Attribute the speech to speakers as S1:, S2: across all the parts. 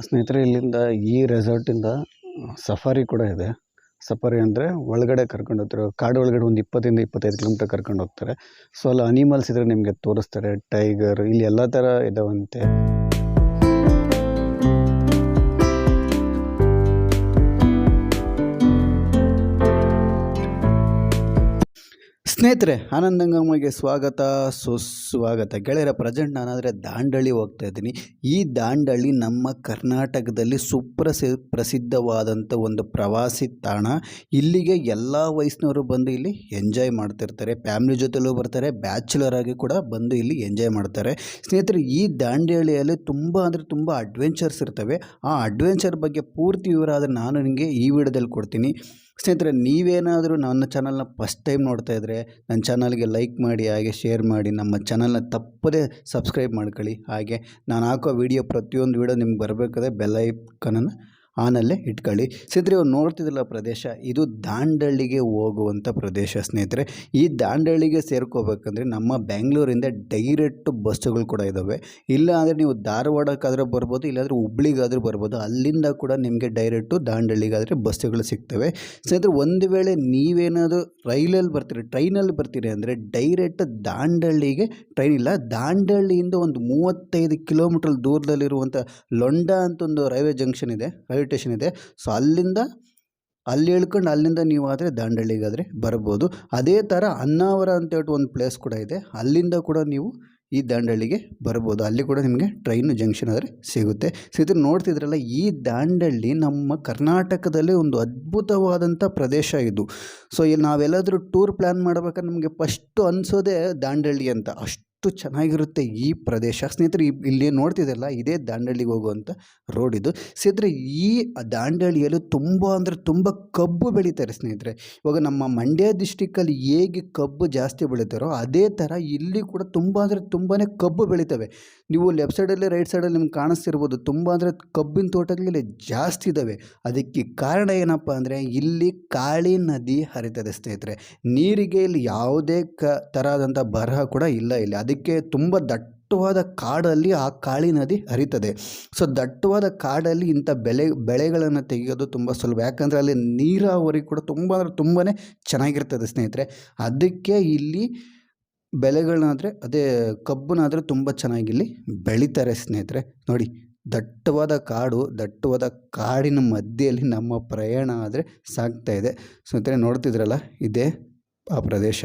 S1: ಸ್ನೇಹಿತರೆ, ಇಲ್ಲಿಂದ ಈ ರೆಸಾರ್ಟಿಂದ ಸಫಾರಿ ಕೂಡ ಇದೆ. ಸಫಾರಿ ಅಂದರೆ ಒಳಗಡೆ ಕರ್ಕೊಂಡು ಹೋಗ್ತಾರೆ, ಕಾಡು ಒಳಗಡೆ ಒಂದು 20-25 ಕಿಲೋಮೀಟರ್ ಕರ್ಕೊಂಡು ಹೋಗ್ತಾರೆ. ಸೊ ಅಲ್ಲಿ ಅನಿಮಲ್ಸ್ ಇದ್ರೆ ನಿಮಗೆ ತೋರಿಸ್ತಾರೆ. ಟೈಗರ್, ಇಲ್ಲಿ ಎಲ್ಲ ಥರ ಇದಾವಂತೆ. ಸ್ನೇಹಿತರೆ, ಆನಂದಂಗಮಗೆ ಸ್ವಾಗತ ಸುಸ್ವಾಗತ. ಗೆಳೆಯರ, ಪ್ರೆಸೆಂಟ್ ನಾನಾದರೆ ದಾಂಡೇಲಿ ಹೋಗ್ತಾ ಇದ್ದೀನಿ. ಈ ದಾಂಡೇಲಿ ನಮ್ಮ ಕರ್ನಾಟಕದಲ್ಲಿ ಪ್ರಸಿದ್ಧವಾದಂಥ ಒಂದು ಪ್ರವಾಸಿ ತಾಣ. ಇಲ್ಲಿಗೆ ಎಲ್ಲ ವಯಸ್ಸಿನವರು ಬಂದು ಇಲ್ಲಿ ಎಂಜಾಯ್ ಮಾಡ್ತಿರ್ತಾರೆ. ಫ್ಯಾಮಿಲಿ ಜೊತೆಲೂ ಬರ್ತಾರೆ, ಬ್ಯಾಚುಲರ್ ಆಗಿ ಕೂಡ ಬಂದು ಇಲ್ಲಿ ಎಂಜಾಯ್ ಮಾಡ್ತಾರೆ. ಸ್ನೇಹಿತರೆ, ಈ ದಾಂಡೇಲಿಯಲ್ಲಿ ತುಂಬ ಅಡ್ವೆಂಚರ್ಸ್ ಇರ್ತವೆ. ಆ ಅಡ್ವೆಂಚರ್ ಬಗ್ಗೆ ಪೂರ್ತಿ ವಿವರ ಆದರೆ ನಾನು ನಿಮಗೆ ಈ ವಿಡಿಯೋದಲ್ಲಿ ಕೊಡ್ತೀನಿ. ಸ್ನೇಹಿತರೆ, ನೀವೇನಾದರೂ ನನ್ನ ಚಾನಲ್ನ ಫಸ್ಟ್ ಟೈಮ್ ನೋಡ್ತಾ ಇದ್ದರೆ ನನ್ನ ಚಾನಲ್ಗೆ ಲೈಕ್ ಮಾಡಿ, ಹಾಗೆ ಶೇರ್ ಮಾಡಿ. ನಮ್ಮ ಚಾನಲ್ನ ತಪ್ಪದೇ ಸಬ್ಸ್ಕ್ರೈಬ್ ಮಾಡ್ಕೊಳ್ಳಿ. ಹಾಗೆ ನಾನು ಹಾಕೋ ವಿಡಿಯೋ ಪ್ರತಿಯೊಂದು ವಿಡಿಯೋ ನಿಮ್ಗೆ ಬರಬೇಕಾದ್ರೆ ಬೆಲ್ ಐಕನನ್ನು ಆನಲ್ಲೇ ಇಟ್ಕೊಳ್ಳಿ. ಸ್ನೇಹಿತರೆ, ಇವಾಗ ನೋಡ್ತಿದ್ರಲ್ಲ ಪ್ರದೇಶ, ಇದು ದಾಂಡೇಲಿಗೆ ಹೋಗುವಂಥ ಪ್ರದೇಶ. ಸ್ನೇಹಿತರೆ, ಈ ದಾಂಡೇಲಿಗೆ ಸೇರ್ಕೋಬೇಕಂದ್ರೆ ನಮ್ಮ ಬೆಂಗಳೂರಿಂದ ಡೈರೆಕ್ಟ್ ಬಸ್ಸುಗಳು ಕೂಡ ಇದ್ದಾವೆ. ಇಲ್ಲ ಅಂದರೆ ನೀವು ಧಾರವಾಡಕ್ಕಾದರೂ ಬರ್ಬೋದು, ಇಲ್ಲಾಂದರೆ ಹುಬ್ಳಿಗಾದರೂ ಬರ್ಬೋದು. ಅಲ್ಲಿಂದ ಕೂಡ ನಿಮಗೆ ಡೈರೆಕ್ಟು ದಾಂಡೇಲಿಗಾದರೆ ಬಸ್ಸುಗಳು ಸಿಗ್ತವೆ. ಸ್ನೇಹಿತರೆ, ಒಂದು ವೇಳೆ ನೀವೇನಾದರೂ ಟ್ರೈನಲ್ಲಿ ಬರ್ತೀರಿ ಅಂದರೆ ಡೈರೆಕ್ಟ್ ದಾಂಡೇಲಿಗೆ ಟ್ರೈನ್ ಇಲ್ಲ. ದಾಂಡೇಲಿಯಿಂದ ಒಂದು 35 ಕಿಲೋಮೀಟರ್ ದೂರದಲ್ಲಿರುವಂಥ ಲೊಂಡ ಅಂತ ಒಂದು ರೈಲ್ವೆ ಸ್ಟೇಷನ್ ಇದೆ. ಸೊ ಅಲ್ಲಿ ಹೇಳ್ಕೊಂಡು ಅಲ್ಲಿಂದ ನೀವು ಆದರೆ ದಾಂಡೇಲಿಗಾದರೆ ಬರ್ಬೋದು. ಅದೇ ಥರ ಅನ್ನಾವರ ಅಂತ ಹೇಳ್ಬಿಟ್ಟು ಒಂದು ಪ್ಲೇಸ್ ಕೂಡ ಇದೆ. ಅಲ್ಲಿಂದ ಕೂಡ ನೀವು ಈ ದಾಂಡೇಲಿಗೆ ಬರ್ಬೋದು. ಅಲ್ಲಿ ಕೂಡ ನಿಮಗೆ ಟ್ರೈನ್ ಜಂಕ್ಷನ್ ಆದರೆ ಸಿಗುತ್ತೆ. ಸೊ ಇದನ್ನು ನೋಡ್ತಿದ್ರಲ್ಲ, ಈ ದಾಂಡೇಲಿ ನಮ್ಮ ಕರ್ನಾಟಕದಲ್ಲೇ ಒಂದು ಅದ್ಭುತವಾದಂಥ ಪ್ರದೇಶ ಇದು. ಸೊ ಇಲ್ಲಿ ನಾವೆಲ್ಲಾದರೂ ಟೂರ್ ಪ್ಲ್ಯಾನ್ ಮಾಡ್ಬೇಕಾದ್ರೆ ನಮಗೆ ಫಸ್ಟು ಅನಿಸೋದೇ ದಾಂಡೇಲಿ ಅಂತ. ಅಷ್ಟು ಚೆನ್ನಾಗಿರುತ್ತೆ ಈ ಪ್ರದೇಶ. ಸ್ನೇಹಿತರೆ, ಇಲ್ಲಿ ನೋಡ್ತಿದ್ದಲ್ಲ, ಇದೇ ದಾಂಡೇಲಿಗೆ ಹೋಗುವಂಥ ರೋಡ್ ಇದು. ಸ್ನೇಹಿತರೆ, ಈ ದಾಂಡೇಲಿಯಲ್ಲಿ ತುಂಬ ಕಬ್ಬು ಬೆಳೀತಾರೆ. ಸ್ನೇಹಿತರೆ, ಇವಾಗ ನಮ್ಮ ಮಂಡ್ಯ ಡಿಸ್ಟಿಕ್ಕಲ್ಲಿ ಹೇಗೆ ಕಬ್ಬು ಜಾಸ್ತಿ ಬೆಳೀತಾರೋ ಅದೇ ಥರ ಇಲ್ಲಿ ಕೂಡ ತುಂಬಾ ಕಬ್ಬು ಬೆಳೀತವೆ. ನೀವು ಲೆಫ್ಟ್ ಸೈಡಲ್ಲಿ ರೈಟ್ ಸೈಡಲ್ಲಿ ನಿಮ್ಗೆ ಕಾಣಿಸ್ತಿರ್ಬೋದು, ಕಬ್ಬಿನ ತೋಟಗಳಲ್ಲಿ ಜಾಸ್ತಿ ಇದ್ದಾವೆ. ಅದಕ್ಕೆ ಕಾರಣ ಏನಪ್ಪ ಅಂದರೆ ಇಲ್ಲಿ ಕಾಳಿ ನದಿ ಹರಿತದೆ. ಸ್ನೇಹಿತರೆ, ನೀರಿಗೆ ಇಲ್ಲಿ ಯಾವುದೇ ಥರದಂಥ ಬರಹ ಕೂಡ ಇಲ್ಲ. ಇಲ್ಲಿ ಅದಕ್ಕೆ ತುಂಬ ದಟ್ಟವಾದ ಕಾಡಲ್ಲಿ ಆ ಕಾಳಿ ನದಿ ಹರಿತದೆ. ಸೊ ದಟ್ಟವಾದ ಕಾಡಲ್ಲಿ ಇಂಥ ಬೆಳೆಗಳನ್ನು ತೆಗೆಯೋದು ತುಂಬ ಸುಲಭ. ಯಾಕಂದರೆ ಅಲ್ಲಿ ನೀರಾವರಿ ಕೂಡ ತುಂಬಾ ಚೆನ್ನಾಗಿರ್ತದೆ. ಸ್ನೇಹಿತರೆ, ಅದಕ್ಕೆ ಇಲ್ಲಿ ಬೆಳೆಗಳನ್ನಾದರೆ ಕಬ್ಬನಾದರೆ ತುಂಬ ಚೆನ್ನಾಗಿ ಇಲ್ಲಿ ಬೆಳೀತಾರೆ. ಸ್ನೇಹಿತರೆ ನೋಡಿ, ದಟ್ಟವಾದ ಕಾಡಿನ ಮಧ್ಯೆಯಲ್ಲಿ ನಮ್ಮ ಪ್ರಯಾಣ ಆದರೆ ಸಾಗ್ತಾಯಿದೆ. ಸ್ನೇಹಿತರೆ, ನೋಡ್ತಿದ್ರಲ್ಲ, ಇದೇ ಆ ಪ್ರದೇಶ.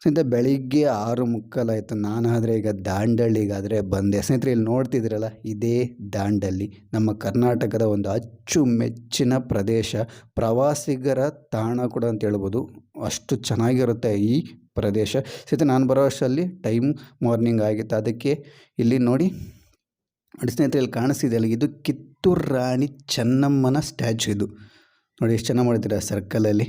S1: ಸ್ನೇಹಿತರೆ, ಬೆಳಿಗ್ಗೆ 6:45 ಆಯಿತು. ನಾನಾದರೆ ಈಗ ದಾಂಡೇಲಿಗಾದರೆ ಬಂದೆ. ಸ್ನೇಹಿತರೆ, ಇಲ್ಲಿ ನೋಡ್ತಿದ್ರಲ್ಲ, ಇದೇ ದಾಂಡೇಲಿ ನಮ್ಮ ಕರ್ನಾಟಕದ ಒಂದು ಅಚ್ಚುಮೆಚ್ಚಿನ ಪ್ರದೇಶ, ಪ್ರವಾಸಿಗರ ತಾಣ ಕೂಡ ಅಂತ ಹೇಳ್ಬೋದು. ಅಷ್ಟು ಚೆನ್ನಾಗಿರುತ್ತೆ ಈ ಪ್ರದೇಶ. ಸ್ನೇಹಿತರೆ, ನಾನು ಬರೋ ಅಷ್ಟರಲ್ಲಿ ಟೈಮ್ ಮಾರ್ನಿಂಗ್ ಆಗಿತ್ತು. ಅದಕ್ಕೆ ಇಲ್ಲಿ ನೋಡಿ ಸ್ನೇಹಿತರೆ, ಇಲ್ಲಿ ಕಾಣಿಸ್ತಿದೆಯಲ್ಲ, ಇದು ಕಿತ್ತೂರು ರಾಣಿ ಚೆನ್ನಮ್ಮನ ಸ್ಟ್ಯಾಚು. ಇದು ನೋಡಿ ಎಷ್ಟು ಚೆನ್ನಾಗಿ ಮಾಡಿದ್ದೀರ ಸರ್ಕಲಲ್ಲಿ.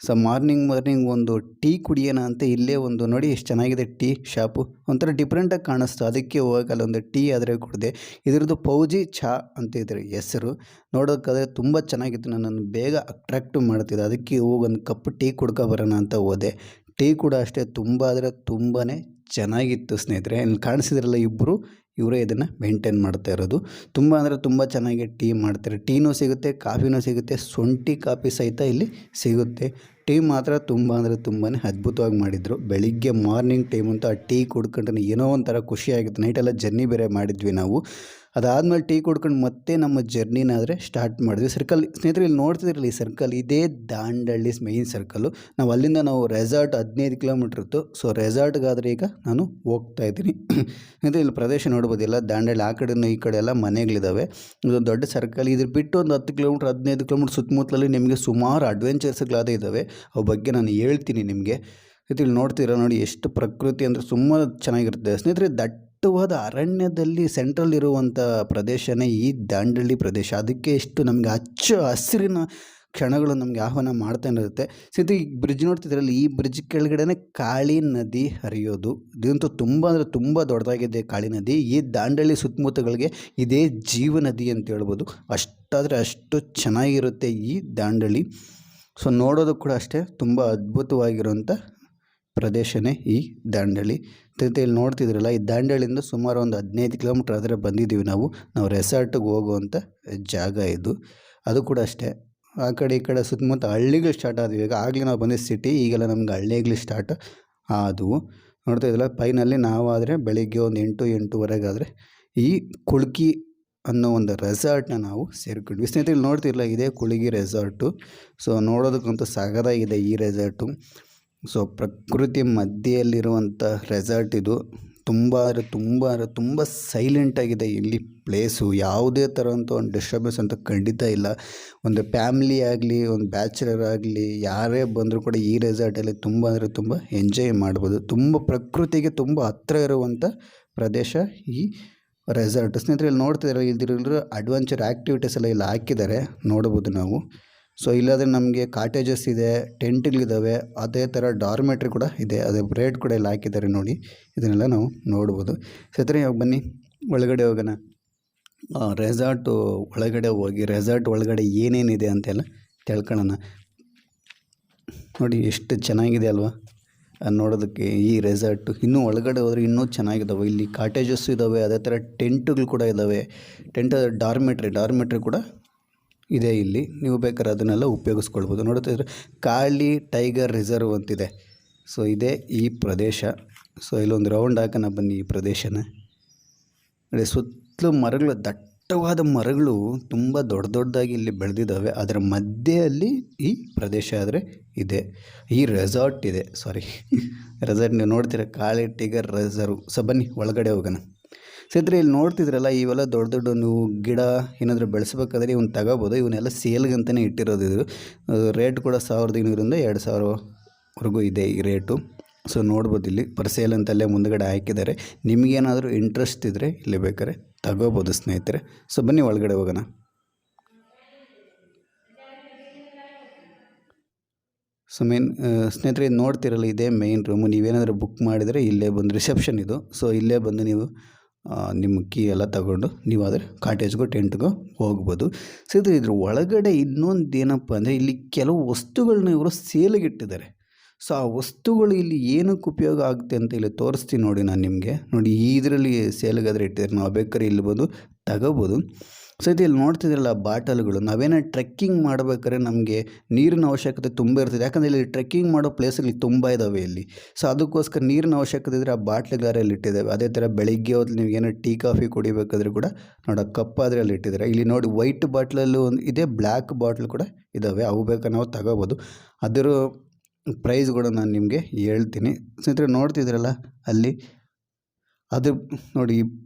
S1: ಸೊ ಮಾರ್ನಿಂಗ್ ಒಂದು ಟೀ ಕುಡಿಯೋಣ ಅಂತ ಇಲ್ಲೇ ಒಂದು ನೋಡಿ ಎಷ್ಟು ಚೆನ್ನಾಗಿದೆ ಟೀ ಶಾಪು. ಒಂಥರ ಡಿಫ್ರೆಂಟಾಗಿ ಕಾಣಿಸ್ತು. ಅದಕ್ಕೆ ಹೋಗಲ್ಲ ಒಂದು ಟೀ ಆದರೆ ಕುಡಿದೆ. ಇದ್ರದ್ದು ಫೌಜಿ ಚಹಾ ಅಂತ ಇದ್ರೆ ಹೆಸರು. ನೋಡೋಕ್ಕಾದ್ರೆ ತುಂಬ ಚೆನ್ನಾಗಿತ್ತು. ನನ್ನನ್ನು ಬೇಗ ಅಟ್ರಾಕ್ಟಿವ್ ಮಾಡ್ತಿದ್ದೆ. ಅದಕ್ಕೆ ಹೋಗೊಂದು ಕಪ್ ಟೀ ಕುಡ್ಕೊಬರೋಣ ಅಂತ ಹೋದೆ. ಟೀ ಕೂಡ ಅಷ್ಟೇ ತುಂಬಾ ಚೆನ್ನಾಗಿತ್ತು. ಸ್ನೇಹಿತರೆ, ಇಲ್ಲಿ ಕಾಣಿಸಿದ್ರಲ್ಲ ಇವರೇ ಇದನ್ನು ಮೇಂಟೈನ್ ಮಾಡ್ತಾ ಇರೋದು. ತುಂಬ ಚೆನ್ನಾಗಿ ಟೀ ಮಾಡ್ತಾರೆ. ಟೀನೂ ಸಿಗುತ್ತೆ, ಕಾಫಿನೂ ಸಿಗುತ್ತೆ, ಶುಂಠಿ ಕಾಫಿ ಸಹಿತ ಇಲ್ಲಿ ಸಿಗುತ್ತೆ. ಟೀ ಮಾತ್ರ ತುಂಬಾ ಅದ್ಭುತವಾಗಿ ಮಾಡಿದರು. ಬೆಳಿಗ್ಗೆ ಮಾರ್ನಿಂಗ್ ಟೈಮ್ ಅಂತೂ ಆ ಟೀ ಕುಡ್ಕೊಂಡ್ರೆ ಏನೋ ಒಂಥರ ಖುಷಿಯಾಗಿತ್ತು. ನೈಟೆಲ್ಲ ಜರ್ನಿ ಬೇರೆ ಮಾಡಿದ್ವಿ ನಾವು. ಅದಾದಮೇಲೆ ಟೀ ಕುಡ್ಕೊಂಡು ಮತ್ತೆ ನಮ್ಮ ಜರ್ನಿನಾದರೆ ಸ್ಟಾರ್ಟ್ ಮಾಡಿದ್ವಿ. ಸ್ನೇಹಿತರೆ, ಇಲ್ಲಿ ನೋಡ್ತಿದ್ರಲ್ಲ, ಈ ಸರ್ಕಲ್ ಇದೇ ದಾಂಡೇಲಿ ಮೇಯ್ನ್ ಸರ್ಕಲ್ಲು. ಅಲ್ಲಿಂದ ರೆಸಾರ್ಟ್ 15 ಕಿಲೋಮೀಟ್ರ್ ಇತ್ತು. ಸೊ ರೆಸಾರ್ಟ್ಗಾದರೆ ಈಗ ನಾನು ಹೋಗ್ತಾ ಇದ್ದೀನಿ. ಸ್ನೇಹಿತರೆ, ಇಲ್ಲಿ ಪ್ರದೇಶ ನೋಡ್ಬೋದು, ಎಲ್ಲ ದಾಂಡೇಲಿ ಆ ಕಡೆನೂ ಈ ಕಡೆ ಎಲ್ಲ ಮನೆಗಳಿದ್ದಾವೆ. ಇದೊಂದು ದೊಡ್ಡ ಸರ್ಕಲ್. ಇದ್ರ ಬಿಟ್ಟು ಒಂದು 10 ಕಿಲೋಮೀಟ್ರ್ 15 ಕಿಲೋಮೀಟ್ರ್ ಸುತ್ತಮುತ್ತಲಲ್ಲಿ ನಿಮಗೆ ಸುಮಾರು ಅಡ್ವೆಂಚರ್ಸ್ಗಳಾದೇ ಇದ್ದಾವೆ. ಅವು ಬಗ್ಗೆ ನಾನು ಹೇಳ್ತೀನಿ ನಿಮಗೆ. ಇಲ್ಲಿ ನೋಡ್ತೀರಾ ನೋಡಿ, ಎಷ್ಟು ಪ್ರಕೃತಿ ಅಂದರೆ ಸುಮ್ಮನೆ ಚೆನ್ನಾಗಿರುತ್ತೆ. ಸ್ನೇಹಿತರೆ, ದಟ್ಟವಾದ ಅರಣ್ಯದಲ್ಲಿ ಸೆಂಟ್ರಲ್ ಇರುವಂಥ ಪ್ರದೇಶನೇ ಈ ದಾಂಡೇಲಿ ಪ್ರದೇಶ. ಅದಕ್ಕೆ ಎಷ್ಟು ನಮಗೆ ಹಸಿರಿನ ಕ್ಷಣಗಳು ನಮಗೆ ಆಹ್ವಾನ ಮಾಡ್ತಾನೆ ಇರುತ್ತೆ. ಸ್ನೇಹಿತರೆ, ಈ ಬ್ರಿಡ್ಜ್ ನೋಡ್ತಿದ್ರಲ್ಲಿ, ಈ ಬ್ರಿಡ್ಜ್ ಕೆಳಗಡೆ ಕಾಳಿ ನದಿ ಹರಿಯೋದು. ಇದಂತೂ ತುಂಬ ದೊಡ್ಡದಾಗಿದೆ ಕಾಳಿ ನದಿ. ಈ ದಾಂಡೇಲಿ ಸುತ್ತಮುತ್ತಗಳಿಗೆ ಇದೇ ಜೀವ ನದಿ ಅಂತ ಹೇಳ್ಬೋದು. ಅಷ್ಟು ಚೆನ್ನಾಗಿರುತ್ತೆ ಈ ದಾಂಡೇಲಿ. ಸೊ ನೋಡೋದು ಕೂಡ ಅಷ್ಟೇ ತುಂಬ ಅದ್ಭುತವಾಗಿರುವಂಥ ಪ್ರದೇಶನೇ ಈ ದಾಂಡೇಲಿ. ಇಲ್ಲಿ ನೋಡ್ತಿದ್ರಲ್ಲ, ಈ ದಾಂಡೇಲಿಂದ ಸುಮಾರು ಒಂದು 15 ಕಿಲೋಮೀಟ್ರ್ ಆದರೆ ಬಂದಿದ್ದೀವಿ ನಾವು ರೆಸಾರ್ಟಿಗೆ ಹೋಗುವಂಥ ಜಾಗ ಇದು. ಅದು ಕೂಡ ಅಷ್ಟೇ, ಆ ಕಡೆ ಈ ಕಡೆ ಸುತ್ತಮುತ್ತ ಹಳ್ಳಿಗಳು ಸ್ಟಾರ್ಟ್ ಆದವು. ಈಗ ಆಗಲೇ ನಾವು ಬಂದಿದ್ದು ಸಿಟಿ, ಈಗೆಲ್ಲ ನಮ್ಗೆ ಹಳ್ಳಿಗಳು ಸ್ಟಾರ್ಟ್ ಆದವು. ನೋಡ್ತಾ ಇದ್ದಿಲ್ಲ, ಫೈನಲ್ಲಿ ನಾವಾದರೆ ಬೆಳಿಗ್ಗೆ ಒಂದು 8-8:30 ಈ ಕುಳ್ಕಿ ಅನ್ನೋ ಒಂದು ರೆಸಾರ್ಟ್ನ ನಾವು ಸೇರ್ಕೊಂಡ್ವಿ. ಸ್ನೇಹಿತರೆ, ಇಲ್ಲಿ ನೋಡ್ತಿರಲ್ಲ, ಇದೇ ಕುಳ್ಗಿ ರೆಸಾರ್ಟು. ಸೊ ನೋಡೋದಕ್ಕಂತೂ ಸಾಗದಾಗಿದೆ ಈ ರೆಸಾರ್ಟು. ಸೊ ಪ್ರಕೃತಿ ಮಧ್ಯೆಯಲ್ಲಿರುವಂಥ ರೆಸಾರ್ಟ್ ಇದು. ತುಂಬ ಸೈಲೆಂಟಾಗಿದೆ ಇಲ್ಲಿ ಪ್ಲೇಸು. ಯಾವುದೇ ಥರವಂಥ ಒಂದು ಡಿಸ್ಟರ್ಬೆನ್ಸ್ ಅಂತ ಖಂಡಿತ ಇಲ್ಲ. ಒಂದು ಫ್ಯಾಮ್ಲಿ ಆಗಲಿ, ಒಂದು ಬ್ಯಾಚುಲರ್ ಆಗಲಿ, ಯಾರೇ ಬಂದರೂ ಕೂಡ ಈ ರೆಸಾರ್ಟಲ್ಲಿ ತುಂಬ ಎಂಜಾಯ್ ಮಾಡ್ಬೋದು. ತುಂಬ ಪ್ರಕೃತಿಗೆ ತುಂಬ ಹತ್ತಿರ ಇರುವಂಥ ಪ್ರದೇಶ ಈ ರೆಸಾರ್ಟ್. ಸ್ನೇಹಿತರೆ, ಇಲ್ಲಿ ನೋಡ್ತಿದ್ದಾರೆ, ಇದ್ರಲ್ಲಿ ಅಡ್ವೆಂಚರ್ ಆ್ಯಕ್ಟಿವಿಟೀಸ್ ಎಲ್ಲ ಇಲ್ಲಿ ಹಾಕಿದ್ದಾರೆ, ನೋಡ್ಬೋದು ನಾವು. ಸೊ ಇಲ್ಲಾದರೆ ನಮಗೆ ಕಾಟೇಜಸ್ ಇದೆ, ಟೆಂಟ್ಗಳಿದ್ದಾವೆ, ಅದೇ ಥರ ಡಾರ್ಮೆಟ್ರಿ ಕೂಡ ಇದೆ, ಅದೇ ರೇಟ್ ಕೂಡ ಇಲ್ಲಿ ಹಾಕಿದ್ದಾರೆ ನೋಡಿ. ಇದನ್ನೆಲ್ಲ ನಾವು ನೋಡ್ಬೋದು. ಸ್ನೇಹಿತರೆ, ಇವಾಗ ಬನ್ನಿ ಒಳಗಡೆ ಹೋಗೋಣ. ರೆಸಾರ್ಟು ಒಳಗಡೆ ಹೋಗಿ ರೆಸಾರ್ಟ್ ಒಳಗಡೆ ಏನೇನಿದೆ ಅಂತೆಲ್ಲ ತಿಳ್ಕೊಳ್ಳೋಣ. ನೋಡಿ ಎಷ್ಟು ಚೆನ್ನಾಗಿದೆ ಅಲ್ವಾ ನೋಡೋದಕ್ಕೆ ಈ ರೆಸಾರ್ಟು. ಇನ್ನೂ ಒಳಗಡೆ ಹೋದರೆ ಇನ್ನೂ ಚೆನ್ನಾಗಿದ್ದಾವೆ. ಇಲ್ಲಿ ಕಾಟೇಜಸ್ ಇದ್ದಾವೆ, ಅದೇ ಥರ ಟೆಂಟುಗಳು ಕೂಡ ಇದ್ದಾವೆ. ಟೆಂಟ್ ಡಾರ್ಮೆಟ್ರಿ ಕೂಡ ಇದೆ ಇಲ್ಲಿ. ನೀವು ಬೇಕಾದ್ರೆ ಅದನ್ನೆಲ್ಲ ಉಪಯೋಗಿಸ್ಕೊಳ್ಬೋದು. ನೋಡ್ತಿದ್ರೆ ಕಾಳಿ ಟೈಗರ್ ರಿಸರ್ವ್ ಅಂತಿದೆ. ಸೊ ಇದೇ ಈ ಪ್ರದೇಶ. ಸೊ ಇಲ್ಲೊಂದು ರೌಂಡ್ ಹಾಕೋಣ ಬನ್ನಿ ಈ ಪ್ರದೇಶನ. ನೋಡಿ, ಸುತ್ತಲೂ ಮರಗಳು, ದಟ್ಟವಾದ ಮರಗಳು ತುಂಬ ದೊಡ್ಡದಾಗಿ ಇಲ್ಲಿ ಬೆಳೆದಿದ್ದಾವೆ. ಅದರ ಮಧ್ಯೆಯಲ್ಲಿ ಈ ಪ್ರದೇಶ ಆದರೆ ಇದೆ, ಈ ರೆಸಾರ್ಟ್ ಇದೆ. ರೆಸಾರ್ಟ್ ನೀವು ನೋಡ್ತೀರ, ಕಾಳಿ ಟೈಗರ್ ರಿಸರ್ವ್. ಸೊ ಬನ್ನಿ ಒಳಗಡೆ ಹೋಗೋಣ. ಸ್ನೇಹಿತರೆ, ಇಲ್ಲಿ ನೋಡ್ತಿದ್ರಲ್ಲ, ಇವೆಲ್ಲ ದೊಡ್ಡ ನೀವು ಗಿಡ ಏನಾದರೂ ಬೆಳೆಸ್ಬೇಕಾದ್ರೆ ಇವನ್ನ ತಗೋಬೋದು. ಇವನ್ನೆಲ್ಲ ಸೇಲ್ಗಂತಲೇ ಇಟ್ಟಿರೋದು. ಇದು ರೇಟ್ ಕೂಡ 1500ರಿಂದ 2000ವರೆಗೂ ಇದೆ ಈ ರೇಟು. ಸೊ ನೋಡ್ಬೋದು, ಇಲ್ಲಿ ಪರ್ ಸೇಲ್ ಅಂತಲ್ಲೇ ಮುಂದುಗಡೆ ಹಾಕಿದ್ದಾರೆ. ನಿಮಗೇನಾದರೂ ಇಂಟ್ರೆಸ್ಟ್ ಇದ್ದರೆ ಇಲ್ಲಿ ಬೇಕಾದ್ರೆ ತಗೋಬೋದು ಸ್ನೇಹಿತರೆ. ಸೊ ಬನ್ನಿ ಒಳಗಡೆ ಹೋಗೋಣ. ಸೊ ಸ್ನೇಹಿತರೆ, ನೋಡ್ತಿರಲ್ಲ, ಇದೇ ಮೇಯ್ನ್ ರೂಮು. ನೀವೇನಾದರೂ ಬುಕ್ ಮಾಡಿದರೆ ಇಲ್ಲೇ ಬಂದು ರಿಸೆಪ್ಷನ್ ಇದು. ಸೊ ಇಲ್ಲೇ ಬಂದು ನೀವು ನಿಮ್ಮ ಕೀ ಎಲ್ಲ ತಗೊಂಡು ನೀವು ಆದರೆ ಕಾಟೇಜ್ಗೋ ಟೆಂಟ್ಗೋ ಹೋಗ್ಬೋದು. ಸೊ ಇದ್ರ ಒಳಗಡೆ ಇನ್ನೊಂದು ಏನಪ್ಪ ಅಂದರೆ, ಇಲ್ಲಿ ಕೆಲವು ವಸ್ತುಗಳನ್ನ ಇವರು ಸೇಲಿಗಿಟ್ಟಿದ್ದಾರೆ. ಸೊ ಆ ವಸ್ತುಗಳು ಇಲ್ಲಿ ಏನಕ್ಕೆ ಉಪಯೋಗ ಆಗುತ್ತೆ ಅಂತ ಇಲ್ಲಿ ತೋರಿಸ್ತೀನಿ ನೋಡಿ ನಾನು ನಿಮಗೆ. ನೋಡಿ, ಇದರಲ್ಲಿ ಸೇಲಿಗಾದರೆ ಇಟ್ಟಿದ್ದಾರೆ, ನಾವು ಬೇಕಾದ್ರೆ ಇಲ್ಲಿ ಬಂದು ತಗೋಬೋದು. ಸೊ ಇಲ್ಲಿ ನೋಡ್ತಿದ್ರಲ್ಲ ಬಾಟಲ್ಗಳು, ನಾವೇನೋ ಟ್ರೆಕ್ಕಿಂಗ್ ಮಾಡ್ಬೇಕಾದ್ರೆ ನಮಗೆ ನೀರಿನ ಅವಶ್ಯಕತೆ ತುಂಬ ಇರ್ತದೆ. ಯಾಕಂದರೆ ಇಲ್ಲಿ ಟ್ರೆಕ್ಕಿಂಗ್ ಮಾಡೋ ಪ್ಲೇಸ್ಗಳು ತುಂಬ ಇದ್ದಾವೆ ಇಲ್ಲಿ. ಸೊ ಅದಕ್ಕೋಸ್ಕರ ನೀರಿನ ಅವಶ್ಯಕತೆ ಇದ್ದರೆ ಆ ಬಾಟ್ಲುಗಾರಲ್ಲಿ ಇಟ್ಟಿದ್ದಾವೆ. ಅದೇ ಥರ ಬೆಳಿಗ್ಗೆ ಹೊತ್ತು ನೀವು ಏನೋ ಟೀ ಕಾಫಿ ಕುಡಿಬೇಕಾದ್ರೆ ಕೂಡ ನೋಡಿ, ಕಪ್ ಆದರೆ ಅಲ್ಲಿ ಇಟ್ಟಿದ್ದಾರೆ. ಇಲ್ಲಿ ನೋಡಿ, ವೈಟ್ ಬಾಟ್ಲಲ್ಲೂ ಒಂದು ಇದೆ, ಬ್ಲ್ಯಾಕ್ ಬಾಟ್ಲ್ ಕೂಡ ಇದ್ದಾವೆ. ಅವು ಬೇಕಾದ್ರೆ ನಾವು ತಗೋಬೋದು. ಅದರ ಪ್ರೈಸ್ಗಳು ನಾನು ನಿಮಗೆ ಹೇಳ್ತೀನಿ. ಸ್ನೇಹಿತರೆ, ನೋಡ್ತಿದ್ರಲ್ಲ ಅಲ್ಲಿ, ಅದು ನೋಡಿ,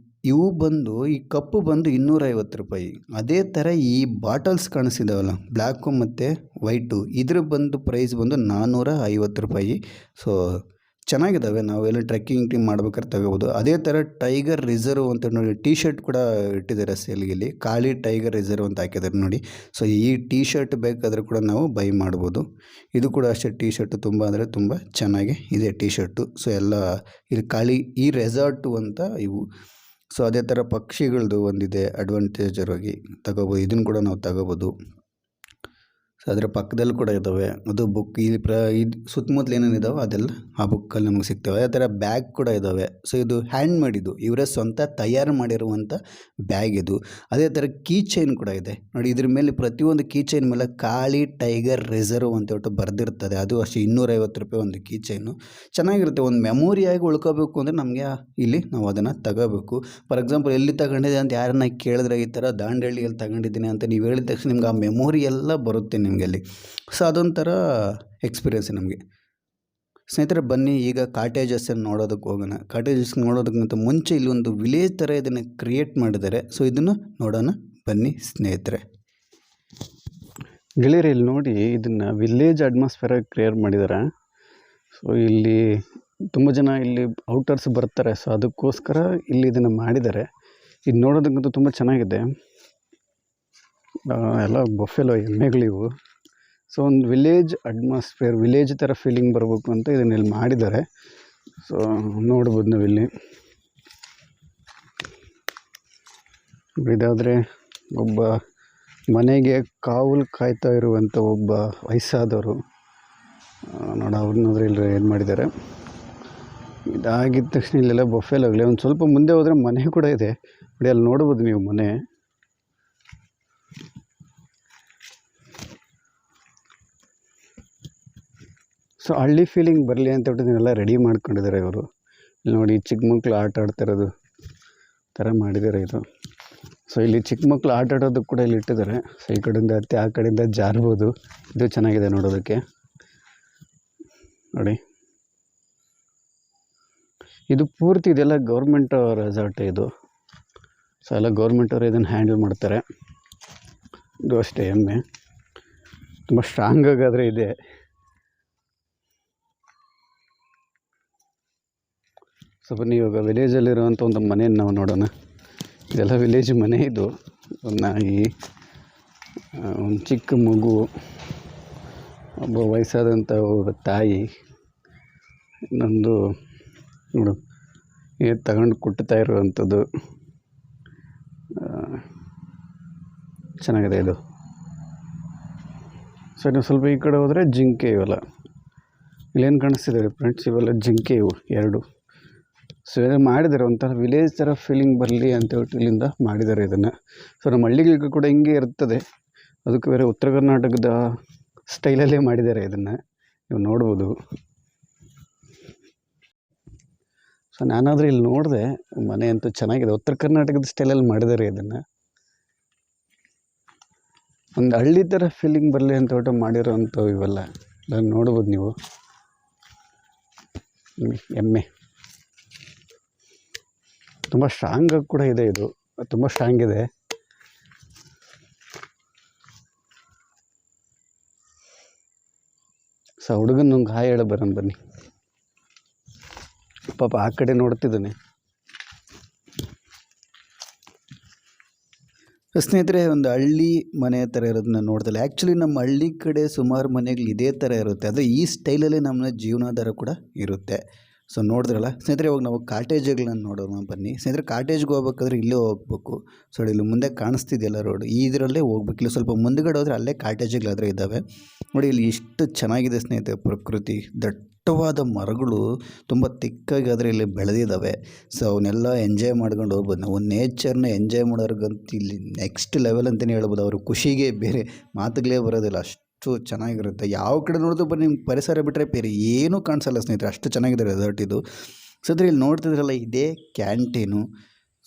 S1: ಇವು ಬಂದು ಈ ಕಪ್ಪು ಬಂದು 250 ರೂಪಾಯಿ. ಅದೇ ಥರ ಈ ಬಾಟಲ್ಸ್ ಕಾಣಿಸಿದಾವಲ್ಲ, ಬ್ಲ್ಯಾಕು ಮತ್ತು ವೈಟು, ಇದ್ರ ಬಂದು ಪ್ರೈಸ್ ಬಂದು 450 ರೂಪಾಯಿ. ಸೊ ಚೆನ್ನಾಗಿದ್ದಾವೆ, ನಾವೆಲ್ಲ ಟ್ರೆಕ್ಕಿಂಗ್ ಮಾಡ್ಬೇಕಾದ್ರೆ ತಗೋಬೋದು. ಅದೇ ಥರ ಟೈಗರ್ ರಿಸರ್ವ್ ಅಂತ ನೋಡಿ, ಟೀ ಶರ್ಟ್ ಕೂಡ ಇಟ್ಟಿದ್ದಾರೆ ಸೇಲ್ಗಿಲ್ಲಿ. ಕಾಳಿ ಟೈಗರ್ ರಿಸರ್ವ್ ಅಂತ ಹಾಕಿದ್ದಾರೆ ನೋಡಿ. ಸೊ ಈ ಟೀ ಶರ್ಟ್ ಬೇಕಾದರೆ ಕೂಡ ನಾವು ಬೈ ಮಾಡ್ಬೋದು. ಇದು ಕೂಡ ಅಷ್ಟೇ, ಟೀ ಶರ್ಟು ತುಂಬ ಅಂದರೆ ತುಂಬ ಚೆನ್ನಾಗಿ ಇದೆ ಟೀ ಶರ್ಟು. ಸೊ ಎಲ್ಲ ಇಲ್ಲಿ ಕಾಳಿ ಈ ರೆಸಾರ್ಟು ಅಂತ ಇವು. ಸೊ ಅದೇ ಥರ ಪಕ್ಷಿಗಳದ್ದು ಒಂದಿದೆ, ಅಡ್ವಾಂಟೇಜರ್ ಆಗಿ ತಗೋಬೋದು. ಇದನ್ನು ಕೂಡ ನಾವು ತಗೋಬೋದು. ಸೊ ಅದರ ಪಕ್ಕದಲ್ಲಿ ಕೂಡ ಇದ್ದಾವೆ, ಅದು ಬುಕ್. ಇದು ಸುತ್ತಮುತ್ತಲು ಏನೇನಿದ್ದಾವೆ ಅದೆಲ್ಲ ಆ ಬುಕ್ಕಲ್ಲಿ ನಮಗೆ ಸಿಗ್ತವೆ. ಅದೇ ಥರ ಬ್ಯಾಗ್ ಕೂಡ ಇದ್ದಾವೆ. ಸೊ ಇದು ಹ್ಯಾಂಡ್ ಮೇಡ್, ಇವರೇ ಸ್ವಂತ ತಯಾರು ಮಾಡಿರುವಂಥ ಬ್ಯಾಗ್ ಇದು. ಅದೇ ಥರ ಕೀ ಚೈನ್ ಕೂಡ ಇದೆ ನೋಡಿ. ಇದ್ರ ಮೇಲೆ ಪ್ರತಿಯೊಂದು ಕೀ ಚೈನ್ ಮೇಲೆ ಕಾಳಿ ಟೈಗರ್ ರಿಸರ್ವ್ ಅಂತ ಹೇಳ್ಬಿಟ್ಟು ಬರೆದಿರ್ತದೆ. ಅದು ಅಷ್ಟೇ 250 ರೂಪಾಯಿ ಒಂದು ಕೀ ಚೈನು. ಚೆನ್ನಾಗಿರುತ್ತೆ, ಒಂದು ಮೆಮೊರಿಯಾಗಿ ಉಳ್ಕೋಬೇಕು ಅಂದರೆ ನಮಗೆ ಇಲ್ಲಿ ನಾವು ಅದನ್ನು ತಗೋಬೇಕು. ಫಾರ್ ಎಕ್ಸಾಂಪಲ್, ಎಲ್ಲಿ ತಗೊಂಡಿದೆ ಅಂತ ಯಾರನ್ನ ಕೇಳಿದ್ರೆ ಈ ಥರ ದಾಂಡೇಲಿಯಲ್ಲಿ ತಗೊಂಡಿದ್ದೀನಿ ಅಂತ ನೀವು ಹೇಳಿದ ತಕ್ಷಣ ನಿಮ್ಗೆ ಆ ಮೆಮೊರಿ ಎಲ್ಲ ಬರುತ್ತೆ ನಿಮಗೆ ಅಲ್ಲಿ. ಸೊ ಅದೊಂಥರ ಎಕ್ಸ್ಪೀರಿಯೆನ್ಸ್ ನಮಗೆ. ಸ್ನೇಹಿತರೆ, ಬನ್ನಿ ಈಗ ಕಾಟೇಜಸ್ಸನ್ನು ನೋಡೋದಕ್ಕೆ ಹೋಗೋಣ. ಕಾಟೇಜಸ್ ನೋಡೋದಕ್ಕಿಂತ ಮುಂಚೆ ಇಲ್ಲಿ ಒಂದು ವಿಲೇಜ್ ಥರ ಇದನ್ನು ಕ್ರಿಯೇಟ್ ಮಾಡಿದ್ದಾರೆ. ಸೊ ಇದನ್ನು ನೋಡೋಣ ಬನ್ನಿ ಸ್ನೇಹಿತರೆ. ಗೆಳೆಯರೆ, ಇಲ್ಲಿ ನೋಡಿ, ಇದನ್ನು ವಿಲೇಜ್ ಅಟ್ಮಾಸ್ಫಿಯರಾಗಿ ಕ್ರಿಯೇಟ್ ಮಾಡಿದ್ದಾರೆ. ಸೊ ಇಲ್ಲಿ ತುಂಬ ಜನ ಇಲ್ಲಿ ಔಟರ್ಸ್ ಬರ್ತಾರೆ. ಸೊ ಅದಕ್ಕೋಸ್ಕರ ಇಲ್ಲಿ ಇದನ್ನು ಮಾಡಿದ್ದಾರೆ. ಇದು ನೋಡೋದಕ್ಕಂತೂ ತುಂಬ ಚೆನ್ನಾಗಿದೆ. ಎಲ್ಲ ಬಫೆಲೋ ಎಮ್ಮೆಗಳಿವು. ಸೊ ಒಂದು ವಿಲೇಜ್ ಅಟ್ಮಾಸ್ಫಿಯರ್, ವಿಲೇಜ್ ಥರ ಫೀಲಿಂಗ್ ಬರಬೇಕು ಅಂತ ಇದನ್ನ ಇಲ್ಲಿ ಮಾಡಿದ್ದಾರೆ. ಸೊ ನೋಡ್ಬೋದು ನಾವಿಲ್ಲಿ. ಇದಾದರೆ ಒಬ್ಬ ಮನೆಗೆ ಕಾವಲು ಕಾಯ್ತಾ ಇರುವಂಥ ಒಬ್ಬ ವಯಸ್ಸಾದವರು ನೋಡಿ, ಅವ್ರನ್ನಾದ್ರೆ ಇಲ್ಲಿ ಏನು ಮಾಡಿದ್ದಾರೆ. ಇದಾಗಿದ್ದ ತಕ್ಷಣ ಇಲ್ಲೆಲ್ಲ ಬಫೆಲಾಗಲಿ ಒಂದು ಸ್ವಲ್ಪ ಮುಂದೆ ಹೋದರೆ ಮನೆ ಕೂಡ ಇದೆ ನೋಡಿ, ಅಲ್ಲಿ ನೋಡ್ಬೋದು ನೀವು ಮನೆ. ಸೊ ಹಳ್ಳಿ ಫೀಲಿಂಗ್ ಬರಲಿ ಅಂತ ಹೇಳ್ಬಿಟ್ಟು ಇದನ್ನೆಲ್ಲ ರೆಡಿ ಮಾಡ್ಕೊಂಡಿದ್ದಾರೆ ಇವರು. ಇಲ್ಲಿ ನೋಡಿ ಚಿಕ್ಕ ಮಕ್ಕಳು ಆಟ ಆಡ್ತಿರೋದು ಥರ ಮಾಡಿದ್ದಾರೆ ಇದು. ಸೊ ಇಲ್ಲಿ ಚಿಕ್ಕ ಮಕ್ಕಳು ಆಟ ಆಡೋದಕ್ಕೆ ಕೂಡ ಇಲ್ಲಿ ಇಟ್ಟಿದ್ದಾರೆ. ಸೊ ಈ ಕಡೆಯಿಂದ ಹತ್ತಿ ಆ ಕಡೆಯಿಂದ ಜಾರ್ಬೋದು. ಇದು ಚೆನ್ನಾಗಿದೆ ನೋಡೋದಕ್ಕೆ ನೋಡಿ. ಇದು ಪೂರ್ತಿ ಇದೆಲ್ಲ ಗೌರ್ಮೆಂಟ್ ರೆಸಾರ್ಟ್ ಇದು. ಸೊ ಎಲ್ಲ ಗೌರ್ಮೆಂಟ್ ಅವರು ಇದನ್ನು ಹ್ಯಾಂಡಲ್ ಮಾಡ್ತಾರೆ. ಇದು ಅಷ್ಟೇ ಎಮ್ಮೆ ತುಂಬ ಸ್ಟ್ರಾಂಗ್ ಆಗಾದರೆ ಇದೆ. ಸೊ ಬನ್ನಿ ಇವಾಗ ವಿಲೇಜಲ್ಲಿರುವಂಥ ಒಂದು ಮನೆಯನ್ನು ನಾವು ನೋಡೋಣ. ಇದೆಲ್ಲ ವಿಲೇಜ್ ಮನೆ. ಇದು ಒಂದು ನಾಯಿ, ಒಂದು ಚಿಕ್ಕ ಮಗು, ಒಬ್ಬ ವಯಸ್ಸಾದಂಥ ಒಬ್ಬ ತಾಯಿ, ಇನ್ನೊಂದು ನೋಡು ಇದು ತಗೊಂಡು ಕುಟ್ತಾ ಇರುವಂಥದ್ದು. ಚೆನ್ನಾಗಿದೆ ಇದು. ಸೊ ನೀವು ಸ್ವಲ್ಪ ಈ ಕಡೆ ಹೋದರೆ ಜಿಂಕೆ ಇವೆಲ್ಲ ಇಲ್ಲೇನು ಕಾಣಿಸ್ತಿದ್ದಾರೆ ಫ್ರೆಂಡ್ಸ್, ಇವೆಲ್ಲ ಜಿಂಕೆ ಇವು ಎರಡು. ಸೊ ಇದನ್ನು ಮಾಡಿದ್ದಾರೆ ಒಂಥರ ವಿಲೇಜ್ ಥರ ಫೀಲಿಂಗ್ ಬರಲಿ ಅಂತೇಳ್ಬಿಟ್ಟು ಇಲ್ಲಿಂದ ಮಾಡಿದ್ದಾರೆ ಇದನ್ನು. ಸೊ ನಮ್ಮ ಹಳ್ಳಿಗಳಿಗೆ ಕೂಡ ಹಿಂಗೆ ಇರ್ತದೆ, ಅದಕ್ಕೆ ಬೇರೆ ಉತ್ತರ ಕರ್ನಾಟಕದ ಸ್ಟೈಲಲ್ಲೇ ಮಾಡಿದ್ದಾರೆ ಇದನ್ನು, ನೀವು ನೋಡ್ಬೋದು. ಸೊ ನಾನಾದರೂ ಇಲ್ಲಿ ನೋಡಿದೆ, ಮನೆ ಅಂತೂ ಚೆನ್ನಾಗಿದೆ, ಉತ್ತರ ಕರ್ನಾಟಕದ ಸ್ಟೈಲಲ್ಲಿ ಮಾಡಿದ್ದಾರೆ ಇದನ್ನು. ಒಂದು ಹಳ್ಳಿ ಥರ ಫೀಲಿಂಗ್ ಬರಲಿ ಅಂತ ಹೇಳ್ಬಿಟ್ಟು ಮಾಡಿರೋವಂಥವು ಇವೆಲ್ಲ ಅದನ್ನು ನೋಡ್ಬೋದು ನೀವು. ಎಮ್ಮೆ ತುಂಬ ಸ್ಟ್ರಾಂಗಾಗಿ ಕೂಡ ಇದೆ, ಇದು ತುಂಬ ಸ್ಟ್ರಾಂಗ್ ಇದೆ. ಸೊ ಹುಡುಗನ ನಂಗೆ ಹಾಯ್ ಹೇಳ ಬರೋಣ ಬನ್ನಿ. ಪಾಪ ಆ ಕಡೆ ನೋಡ್ತಿದ್ದಾನೆ. ಸ್ನೇಹಿತರೆ, ಒಂದು ಹಳ್ಳಿ ಮನೆ ಥರ ಇರೋದನ್ನ ನೋಡ್ದಲ್ಲ. ಆ್ಯಕ್ಚುಲಿ ನಮ್ಮ ಹಳ್ಳಿ ಕಡೆ ಸುಮಾರು ಮನೆಗಳು ಇದೇ ಥರ ಇರುತ್ತೆ, ಆದರೆ ಈ ಸ್ಟೈಲಲ್ಲಿ ನಮ್ಮ ಜೀವನಾಧಾರ ಕೂಡ ಇರುತ್ತೆ. ಸೊ ನೋಡಿದ್ರಲ್ಲ ಸ್ನೇಹಿತರೆ, ಇವಾಗ ನಾವು ಕಾಟೇಜ್ಗಳನ್ನ ನೋಡೋಣ ಬನ್ನಿ. ಸ್ನೇಹಿತರೆ, ಕಾಟೇಜ್ಗೆ ಹೋಗ್ಬೇಕಾದ್ರೆ ಇಲ್ಲೇ ಹೋಗ್ಬೇಕು. ಸೊ ಇಲ್ಲಿ ಮುಂದೆ ಕಾಣಿಸ್ತಿದೆಯಲ್ಲ ರೋಡ್, ಇದರಲ್ಲೇ ಹೋಗ್ಬೇಕು. ಇಲ್ಲಿ ಸ್ವಲ್ಪ ಮುಂದುಗಡೆ ಹೋದರೆ ಅಲ್ಲೇ ಕಾಟೇಜ್ಗಳಾದರೆ ಇದ್ದಾವೆ ನೋಡಿ. ಇಲ್ಲಿ ಇಷ್ಟು ಚೆನ್ನಾಗಿದೆ ಸ್ನೇಹಿತರೆ, ಪ್ರಕೃತಿ ದಟ್ಟವಾದ ಮರಗಳು ತುಂಬ ತಿಕ್ಕಾಗಿ ಆದರೆ ಇಲ್ಲಿ ಬೆಳೆದಿದ್ದಾವೆ. ಸೊ ಅವನ್ನೆಲ್ಲ ಎಂಜಾಯ್ ಮಾಡ್ಕೊಂಡು ಹೋಗ್ಬೋದು ನಾವು. ನೇಚರ್ನ ಎಂಜಾಯ್ ಮಾಡೋರ್ಗಂತೂ ಇಲ್ಲಿ ನೆಕ್ಸ್ಟ್ ಲೆವೆಲ್ ಅಂತಲೇ ಹೇಳ್ಬೋದು. ಅವ್ರ ಖುಷಿಗೆ ಬೇರೆ ಮಾತುಗಳೇ ಬರೋದಿಲ್ಲ, ಅಷ್ಟು ಚೆನ್ನಾಗಿರುತ್ತೆ. ಯಾವ ಕಡೆ ನೋಡಿದ್ರು ಬರೀ ನಿಮ್ಗೆ ಪರಿಸರ ಬಿಟ್ಟರೆ ಬೇರೆ ಏನೂ ಕಾಣಿಸಲ್ಲ ಸ್ನೇಹಿತರೆ, ಅಷ್ಟು ಚೆನ್ನಾಗಿದೆ ರೆಸಾರ್ಟ್ ಇದು. ಸೊ ಅದ್ರ ಇಲ್ಲಿ ನೋಡ್ತಿದ್ರಲ್ಲ, ಇದೇ ಕ್ಯಾಂಟೀನು.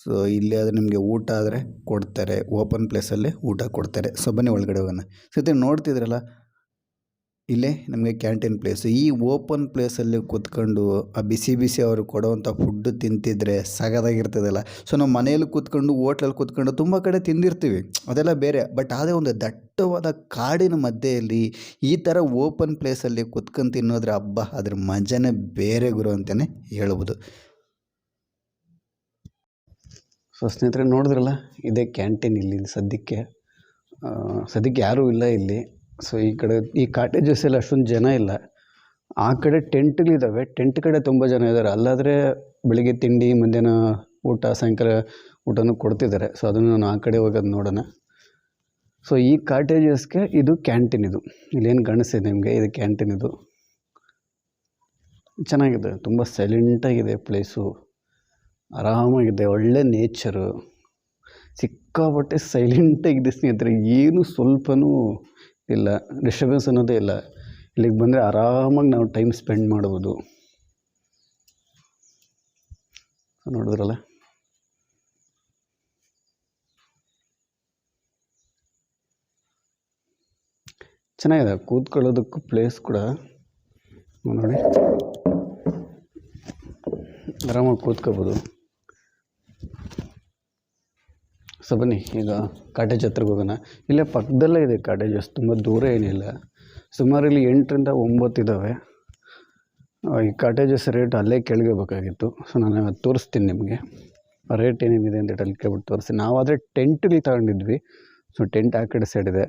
S1: ಸೊ ಇಲ್ಲಿ ಆದರೆ ನಿಮಗೆ ಊಟ ಆದರೆ ಕೊಡ್ತಾರೆ, ಓಪನ್ ಪ್ಲೇಸಲ್ಲೇ ಊಟ ಕೊಡ್ತಾರೆ. ಸೊ ಬನ್ನಿ ಒಳಗಡೆ ಹೋಗೋಣ. ಸೊ ನೋಡ್ತಿದ್ರಲ್ಲ, ಇಲ್ಲೇ ನಮಗೆ ಕ್ಯಾಂಟೀನ್ ಪ್ಲೇಸು. ಈ ಓಪನ್ ಪ್ಲೇಸಲ್ಲಿ ಕೂತ್ಕೊಂಡು ಆ ಬಿಸಿ ಬಿಸಿ ಅವರು ಕೊಡೋವಂಥ ಫುಡ್ಡು ತಿಂತಿದ್ರೆ ಸಗದಾಗಿರ್ತದಲ್ಲ. ಸೊ ನಾವು ಮನೆಯಲ್ಲಿ ಕೂತ್ಕೊಂಡು ಹೋಟ್ಲಲ್ಲಿ ಕೂತ್ಕೊಂಡು ತುಂಬ ಕಡೆ ತಿಂದಿರ್ತೀವಿ, ಅದೆಲ್ಲ ಬೇರೆ. ಬಟ್ ಅದೇ ಒಂದು ದಟ್ಟವಾದ ಕಾಡಿನ ಮಧ್ಯೆಯಲ್ಲಿ ಈ ಥರ ಓಪನ್ ಪ್ಲೇಸಲ್ಲಿ ಕೂತ್ಕೊಂಡು ತಿನ್ನೋದ್ರೆ ಹಬ್ಬ, ಅದ್ರ ಮಜಾನೇ ಬೇರೆ ಗುರು ಅಂತಲೇ ಹೇಳ್ಬೋದು. ಸೊ ಸ್ನೇಹಿತರೆ ನೋಡಿದ್ರಲ್ಲ, ಇದೇ ಕ್ಯಾಂಟೀನ್. ಇಲ್ಲಿ ಸದ್ಯಕ್ಕೆ ಯಾರೂ ಇಲ್ಲ ಇಲ್ಲಿ. ಸೊ ಈ ಕಡೆ ಈ ಕಾಟೇಜಸ್ ಎಲ್ಲ ಅಷ್ಟೊಂದು ಜನ ಇಲ್ಲ. ಆ ಕಡೆ ಟೆಂಟ್ಗಳಿದ್ದಾವೆ, ಟೆಂಟ್ ಕಡೆ ತುಂಬ ಜನ ಇದ್ದಾರೆ. ಅಲ್ಲಾದರೆ ಬೆಳಿಗ್ಗೆ ತಿಂಡಿ, ಮಧ್ಯಾಹ್ನ ಊಟ, ಸಾಯಂಕಾಲ ಊಟನೂ ಕೊಡ್ತಿದ್ದಾರೆ. ಸೊ ಅದನ್ನು ನಾನು ಆ ಕಡೆ ಹೋಗೋದು ನೋಡೋಣ. ಸೊ ಈ ಕಾಟೇಜಸ್ಗೆ ಇದು ಕ್ಯಾಂಟೀನ್. ಇದು ಇಲ್ಲೇನು ಕಾಣಿಸ್ತಿದೆ ನಿಮಗೆ, ಇದು ಕ್ಯಾಂಟೀನ್. ಇದು ಚೆನ್ನಾಗಿದೆ, ತುಂಬ ಸೈಲೆಂಟಾಗಿದೆ ಪ್ಲೇಸು, ಆರಾಮಾಗಿದೆ, ಒಳ್ಳೆ ನೇಚರು, ಸಿಕ್ಕಾಪಟ್ಟೆ ಸೈಲೆಂಟಾಗಿದೆ ಸ್ನೇಹಿತರೆ. ಏನು ಸ್ವಲ್ಪನೂ ಇಲ್ಲ, ಡಿಸ್ಟರ್ಬೆನ್ಸ್ ಅನ್ನೋದೇ ಇಲ್ಲ. ಇಲ್ಲಿಗೆ ಬಂದರೆ ಆರಾಮಾಗಿ ನಾವು ಟೈಮ್ ಸ್ಪೆಂಡ್ ಮಾಡ್ಬೋದು. ನೋಡಿದ್ರಲ್ಲ, ಚೆನ್ನಾಗಿದೆ ಕೂತ್ಕೊಳ್ಳೋದಕ್ಕೂ ಪ್ಲೇಸ್ ಕೂಡ ನೋಡಿ, ಆರಾಮಾಗಿ ಕೂತ್ಕೋಬೋದು. ಸೊ ಬನ್ನಿ ಈಗ ಕಾಟೇಜ್ ಹತ್ರಕ್ಕೆ ಹೋಗೋಣ. ಇಲ್ಲೇ ಪಕ್ಕದಲ್ಲೇ ಇದೆ ಕಾಟೇಜಸ್, ತುಂಬ ದೂರ ಏನಿಲ್ಲ. ಸುಮಾರು ಇಲ್ಲಿ 8ರಿಂದ 9 ಇದ್ದಾವೆ. ಈ ಕಾಟೇಜಸ್ ರೇಟ್ ಅಲ್ಲೇ ಕೇಳ್ಕೋಬೇಕಾಗಿತ್ತು. ಸೊ ನಾನು ಅದು ತೋರಿಸ್ತೀನಿ ನಿಮಗೆ, ರೇಟ್ ಏನೇನಿದೆ ಅಂತ ಅಲ್ಲಿ ಕೇಳ್ಬಿಟ್ಟು ತೋರಿಸ್ತೀನಿ. ನಾವಾದರೆ ಟೆಂಟ್ಗಳು ತಗೊಂಡಿದ್ವಿ. ಸೊ ಟೆಂಟ್ ಆ ಕಡೆ ಸೈಡ್ ಇದೆ.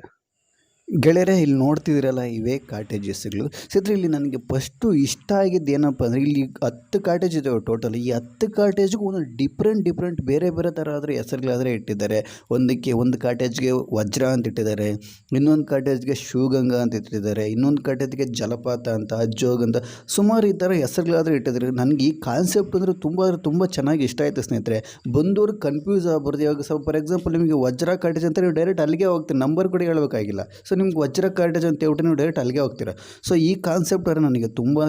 S1: ಗೆಳೆಯರೇ, ಇಲ್ಲಿ ನೋಡ್ತಿದ್ದೀರಲ್ಲ ಇವೇ ಕಾಟೇಜಸ್ಗಳು. ಸ್ನೇಹಿತರೆ, ಇಲ್ಲಿ ನನಗೆ ಫಸ್ಟು ಇಷ್ಟ ಆಗಿದ್ದು ಏನಪ್ಪ ಅಂದರೆ, ಇಲ್ಲಿ 10 ಕಾಟೇಜ್ ಇದ್ದಾವೆ ಟೋಟಲ್. ಈ 10 ಕಾಟೇಜ್ಗೂ ಒಂದು ಡಿಫ್ರೆಂಟ್ ಬೇರೆ ಬೇರೆ ಥರ ಆದರೆ ಹೆಸರುಗಳಾದರೆ ಇಟ್ಟಿದ್ದಾರೆ. ಒಂದು ಕಾಟೇಜ್ಗೆ ವಜ್ರ ಅಂತ ಇಟ್ಟಿದ್ದಾರೆ, ಇನ್ನೊಂದು ಕಾಟೇಜ್ಗೆ ಶಿವಗಂಗಾ ಅಂತ ಇಟ್ಟಿದ್ದಾರೆ, ಇನ್ನೊಂದು ಕಾಟೇಜ್ಗೆ ಜಲಪಾತ ಅಂತ, ಅಜ್ಜೋಗ್ ಅಂತ, ಸುಮಾರು ಈ ಥರ ಹೆಸರುಗಳಾದರೆ ಇಟ್ಟಿದ್ದಾರೆ. ನನಗೆ ಈ ಕಾನ್ಸೆಪ್ಟ್ ಅಂದರೆ ತುಂಬ ಚೆನ್ನಾಗಿ ಇಷ್ಟ ಆಯಿತು ಸ್ನೇಹಿತರೆ. ಬಂದವರು ಕನ್ಫ್ಯೂಸ್ ಆಗ್ಬಾರ್ದು. ಇವಾಗ ಫಾರ್ ಎಕ್ಸಾಂಪಲ್ ನಿಮಗೆ ವಜ್ರ ಕಾಟೇಜ್ ಅಂತ ನೀವು ಡೈರೆಕ್ಟ್ ಅಲ್ಲಿಗೆ ಹೋಗ್ತೀರಿ, ನಂಬರ್ ಕೂಡ ಹೇಳ್ಬೇಕಾಗಿಲ್ಲ. ಸೊ ನಿಮ್ಗೆ ವಜ್ರ ಕಾಟೇಜ್ ಅಂತ ಹೇಳ್ಬಿಟ್ಟು ನೀವು ಡೈರೆಕ್ಟ್ ಅಲ್ಲಿಗೆ ಹೋಗ್ತೀರಾ. ಸೊ ಈ ಕಾನ್ಸೆಪ್ಟ್ ಅಂದರೆ ನನಗೆ ತುಂಬಾ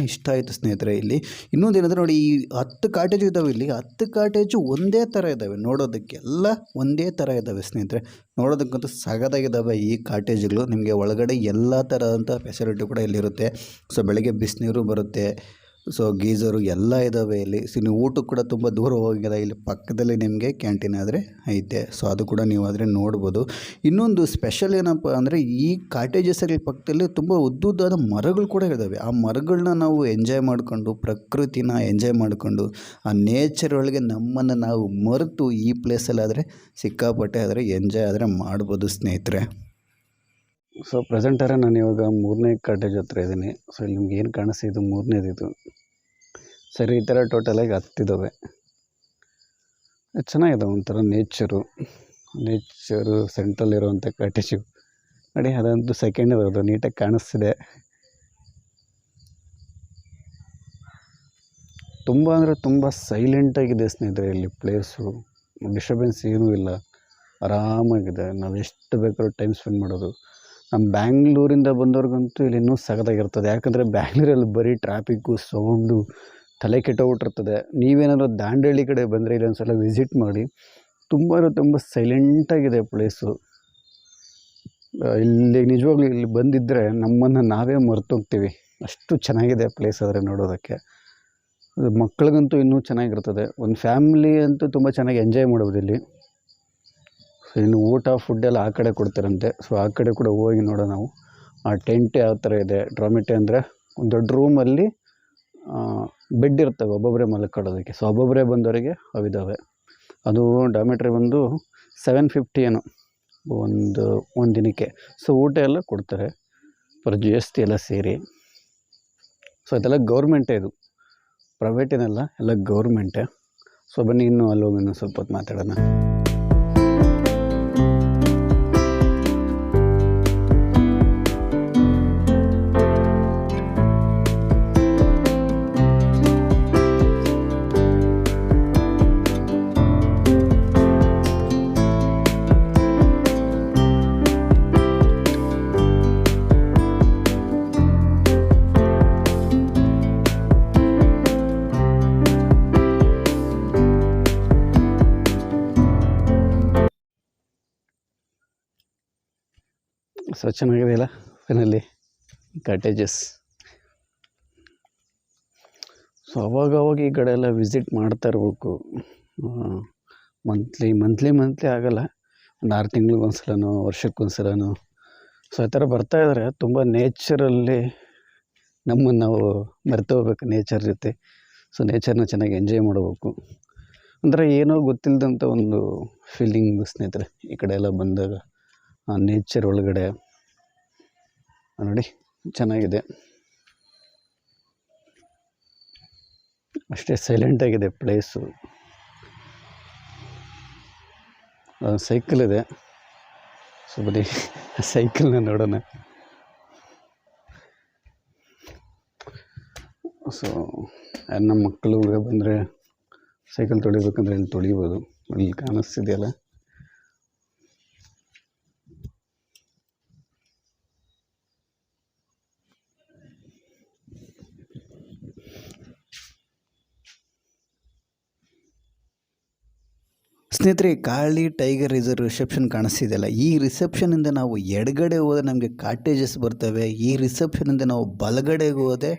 S1: ಇಷ್ಟ ಆಯಿತು ಸ್ನೇಹಿತರೆ. ಇಲ್ಲಿ ಇನ್ನೊಂದು ಏನಂದರೆ ನೋಡಿ, ಈ 10 ಕಾಟೇಜು ಇದ್ದಾವೆ. ಇಲ್ಲಿ 10 ಕಾಟೇಜು ಒಂದೇ ಥರ ಇದ್ದಾವೆ, ನೋಡೋದಕ್ಕೆಲ್ಲ ಒಂದೇ ಥರ ಇದ್ದಾವೆ ಸ್ನೇಹಿತರೆ. ನೋಡೋದಕ್ಕಂತೂ ಸಗದಾಗಿದ್ದಾವೆ ಈ ಕಾಟೇಜ್ಗಳು. ನಿಮಗೆ ಒಳಗಡೆ ಎಲ್ಲ ಥರದಂಥ ಫೆಸಿಲಿಟಿ ಕೂಡ ಇಲ್ಲಿರುತ್ತೆ. ಸೊ ಬೆಳಗ್ಗೆ ಬಿಸಿನೀರು ಬರುತ್ತೆ, ಸೊ ಗೀಝರು ಎಲ್ಲ ಇದ್ದಾವೆ ಇಲ್ಲಿ. ಸೊ ನೀವು ಊಟಕ್ಕೆ ಕೂಡ ತುಂಬ ದೂರ ಹೋಗಿಲ್ಲ, ಇಲ್ಲಿ ಪಕ್ಕದಲ್ಲಿ ನಿಮಗೆ ಕ್ಯಾಂಟೀನ್ ಆದರೆ ಐತೆ. ಸೊ ಅದು ಕೂಡ ನೀವು ಆದರೆ ನೋಡ್ಬೋದು. ಇನ್ನೊಂದು ಸ್ಪೆಷಲ್ ಏನಪ್ಪ ಅಂದರೆ, ಈ ಕಾಟೇಜಸ್ಸಲ್ಲಿ ಪಕ್ಕದಲ್ಲಿ ತುಂಬ ಉದ್ದುದ್ದಾದ ಮರಗಳು ಕೂಡ ಇದ್ದಾವೆ. ಆ ಮರಗಳನ್ನ ನಾವು ಎಂಜಾಯ್ ಮಾಡಿಕೊಂಡು, ಪ್ರಕೃತಿನ ಎಂಜಾಯ್ ಮಾಡಿಕೊಂಡು, ಆ ನೇಚರ್ ಒಳಗೆ ನಮ್ಮನ್ನು ನಾವು ಮರೆತು ಈ ಪ್ಲೇಸಲ್ಲಾದರೆ ಸಿಕ್ಕಾಪಟ್ಟೆ ಆದರೆ ಎಂಜಾಯ್ ಆದರೆ ಮಾಡ್ಬೋದು ಸ್ನೇಹಿತರೆ. ಸೊ ಪ್ರೆಸೆಂಟರ ನಾನು ಇವಾಗ 3ನೇ ಕಾಟೇಜ್ ಹತ್ರ ಇದ್ದೀನಿ. ಸೊ ಇಲ್ಲಿ ನಿಮ್ಗೆ ಏನು ಕಾಣಿಸ್ತಿದ್ದು 3ನೇದಿದು. ಸರಿ, ಈ ಥರ ಟೋಟಲಾಗಿ 10 ಇದ್ದಾವೆ. ಚೆನ್ನಾಗಿದೆ, ಒಂಥರ ನೇಚರು ಸೆಂಟ್ರಲ್ಲಿರುವಂಥ ಕಾಟೇಜು ನೋಡಿ. ಅದಂತೂ ಸೆಕೆಂಡ್ ಇರೋದು ನೀಟಾಗಿ ಕಾಣಿಸ್ತಿದೆ. ತುಂಬ ಅಂದರೆ ತುಂಬ ಸೈಲೆಂಟಾಗಿದೆ ಸ್ನೇಹಿತರೆ. ಇಲ್ಲಿ ಪ್ಲೇಸು ಡಿಸ್ಟರ್ಬೆನ್ಸ್ ಏನೂ ಇಲ್ಲ, ಆರಾಮಾಗಿದೆ. ನಾವು ಎಷ್ಟು ಬೇಕಾದ್ರೂ ಟೈಮ್ ಸ್ಪೆಂಡ್ ಮಾಡೋದು. ನಮ್ಮ ಬ್ಯಾಂಗ್ಳೂರಿಂದ ಬಂದವ್ರಿಗಂತೂ ಇಲ್ಲಿ ಇನ್ನೂ ಸಖತ್ತಾಗಿರ್ತದೆ. ಯಾಕಂದರೆ ಬ್ಯಾಂಗ್ಳೂರಲ್ಲಿ ಬರೀ ಟ್ರಾಫಿಕ್ಕು, ಸೌಂಡು, ತಲೆ ಕೆಟ್ಟೋಗ್ಬಿಟ್ಟಿರ್ತದೆ. ನೀವೇನಾದರೂ ದಾಂಡೇಲಿ ಕಡೆ ಬಂದರೆ ಇಲ್ಲಿ ಒಂದು ಸಲ ವಿಸಿಟ್ ಮಾಡಿ. ತುಂಬ ಸೈಲೆಂಟಾಗಿದೆ ಪ್ಲೇಸು. ಇಲ್ಲಿ ನಿಜವಾಗ್ಲೂ ಇಲ್ಲಿ ಬಂದಿದ್ದರೆ ನಮ್ಮನ್ನು ನಾವೇ ಮರ್ತೋಗ್ತೀವಿ, ಅಷ್ಟು ಚೆನ್ನಾಗಿದೆ ಪ್ಲೇಸ್ ಆದರೆ ನೋಡೋದಕ್ಕೆ. ಮಕ್ಕಳಿಗಂತೂ ಇನ್ನೂ ಚೆನ್ನಾಗಿರ್ತದೆ. ಒಂದು ಫ್ಯಾಮಿಲಿ ಅಂತೂ ತುಂಬ ಚೆನ್ನಾಗಿ ಎಂಜಾಯ್ ಮಾಡ್ಬೋದು ಇಲ್ಲಿ. ಸೊ ಇನ್ನು ಫುಡ್ ಎಲ್ಲ ಆ ಕಡೆ ಕೊಡ್ತಾರಂತೆ. ಸೊ ಆ ಕಡೆ ಕೂಡ ಹೋಗಿ ನೋಡೋಣ ನಾವು. ಆ ಟೆಂಟ್ ಯಾವ ಥರ ಇದೆ, ಡ್ರಾಮಿಟ್ರಿ ಅಂದರೆ ಒಂದು ದೊಡ್ಡ ರೂಮಲ್ಲಿ ಬೆಡ್ ಇರ್ತವೆ ಒಬ್ಬೊಬ್ಬರೇ ಮಲ್ಕೊಳ್ಳೋದಕ್ಕೆ. ಸೊ ಒಬ್ಬೊಬ್ಬರೇ ಬಂದವರಿಗೆ ಅವಿದ್ದಾವೆ. ಅದು ಡಾಮಿಟ್ರಿ ಬಂದು 750 ಏನೋ ಒಂದು ದಿನಕ್ಕೆ. ಸೊ ಊಟ ಎಲ್ಲ ಕೊಡ್ತಾರೆ ಪರ್ GST ಎಲ್ಲ ಸೇರಿ. ಸೊ ಇದೆಲ್ಲ ಗೌರ್ಮೆಂಟೇ, ಇದು ಪ್ರೈವೇಟ್ ಏನಲ್ಲ, ಎಲ್ಲ ಗೌರ್ಮೆಂಟೇ. ಸೊ ಬನ್ನಿ ಇನ್ನೂ ಅಲ್ಲಿ ಹೋಗಿ ಇನ್ನೂ ಸ್ವಲ್ಪ ಹೊತ್ತು ಮಾತಾಡೋಣ. ಸೊ ಚೆನ್ನಾಗಿದೆಯಲ್ಲ ಫೈನಲಿ ಕಾಟೇಜಸ್. ಸೊ ಅವಾಗ ಈ ಕಡೆ ಎಲ್ಲ ವಿಸಿಟ್ ಮಾಡ್ತಾ ಇರಬೇಕು. ಮಂತ್ಲಿ ಆಗಲ್ಲ, ಒಂದು 6 ತಿಂಗಳಿಗೊಂದ್ಸಲನೋ ವರ್ಷಕ್ಕೊಂದ್ಸಲನೋ. ಸೊ ಆ ಥರ ಬರ್ತಾಯಿದ್ದಾರೆ. ತುಂಬ ನೇಚರಲ್ಲಿ ನಮ್ಮನ್ನು ನಾವು ಮರೆತು ಹೋಗ್ಬೇಕು ನೇಚರ್ ಜೊತೆ. ಸೊ ನೇಚರ್ನ ಚೆನ್ನಾಗಿ ಎಂಜಾಯ್ ಮಾಡಬೇಕು. ಅಂದರೆ ಏನೋ ಗೊತ್ತಿಲ್ಲದಂಥ ಒಂದು ಫೀಲಿಂಗ್ ಸ್ನೇಹಿತರೆ ಈ ಕಡೆ ಎಲ್ಲ ಬಂದಾಗ. ಆ ನೇಚರ್ ಒಳಗಡೆ ನೋಡಿ ಚೆನ್ನಾಗಿದೆ, ಅಷ್ಟೇ ಸೈಲೆಂಟಾಗಿದೆ ಪ್ಲೇಸು. ಸೈಕಲ್ ಇದೆ. ಸೊ ಬರೀ ಸೈಕಲ್ನ ನೋಡೋಣ. ಸೊ ನಮ್ಮ ಮಕ್ಕಳು ಬಂದರೆ ಸೈಕಲ್ ತೊಳಿಬೇಕಂದ್ರೆ ಇಲ್ಲಿ ತೊಳಿಬೋದು. ಇಲ್ಲಿ ಕಾಣಿಸ್ತಿದೆಯಲ್ಲ, ಸ್ನೇಹಿತರೆ, ಕಾಳಿ ಟೈಗರ್ ರಿಸರ್ವ್ ರಿಸೆಪ್ಷನ್ ಕಾಣಿಸ್ತಿದೆಯಲ್ಲ, ಈ ರಿಸೆಪ್ಷನಿಂದ ನಾವು ಎಡಗಡೆ ಹೋದರೆ ನಮಗೆ ಕಾಟೇಜಸ್ ಬರ್ತವೆ. ಈ ರಿಸೆಪ್ಷನಿಂದ ನಾವು ಬಲಗಡೆಗೆ ಹೋದೆ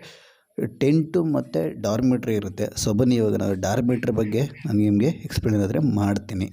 S1: ಟೆಂಟು ಮತ್ತು ಡಾರ್ಮಿಟ್ರಿ ಇರುತ್ತೆ. ಸೊ ಬನ್ನಿ ಇವಾಗ ನಾವು ಡಾರ್ಮಿಟ್ರಿ ಬಗ್ಗೆ ನಾನು ನಿಮಗೆ ಎಕ್ಸ್ಪ್ಲೇನ್ ಆದರೆ ಮಾಡ್ತೀನಿ.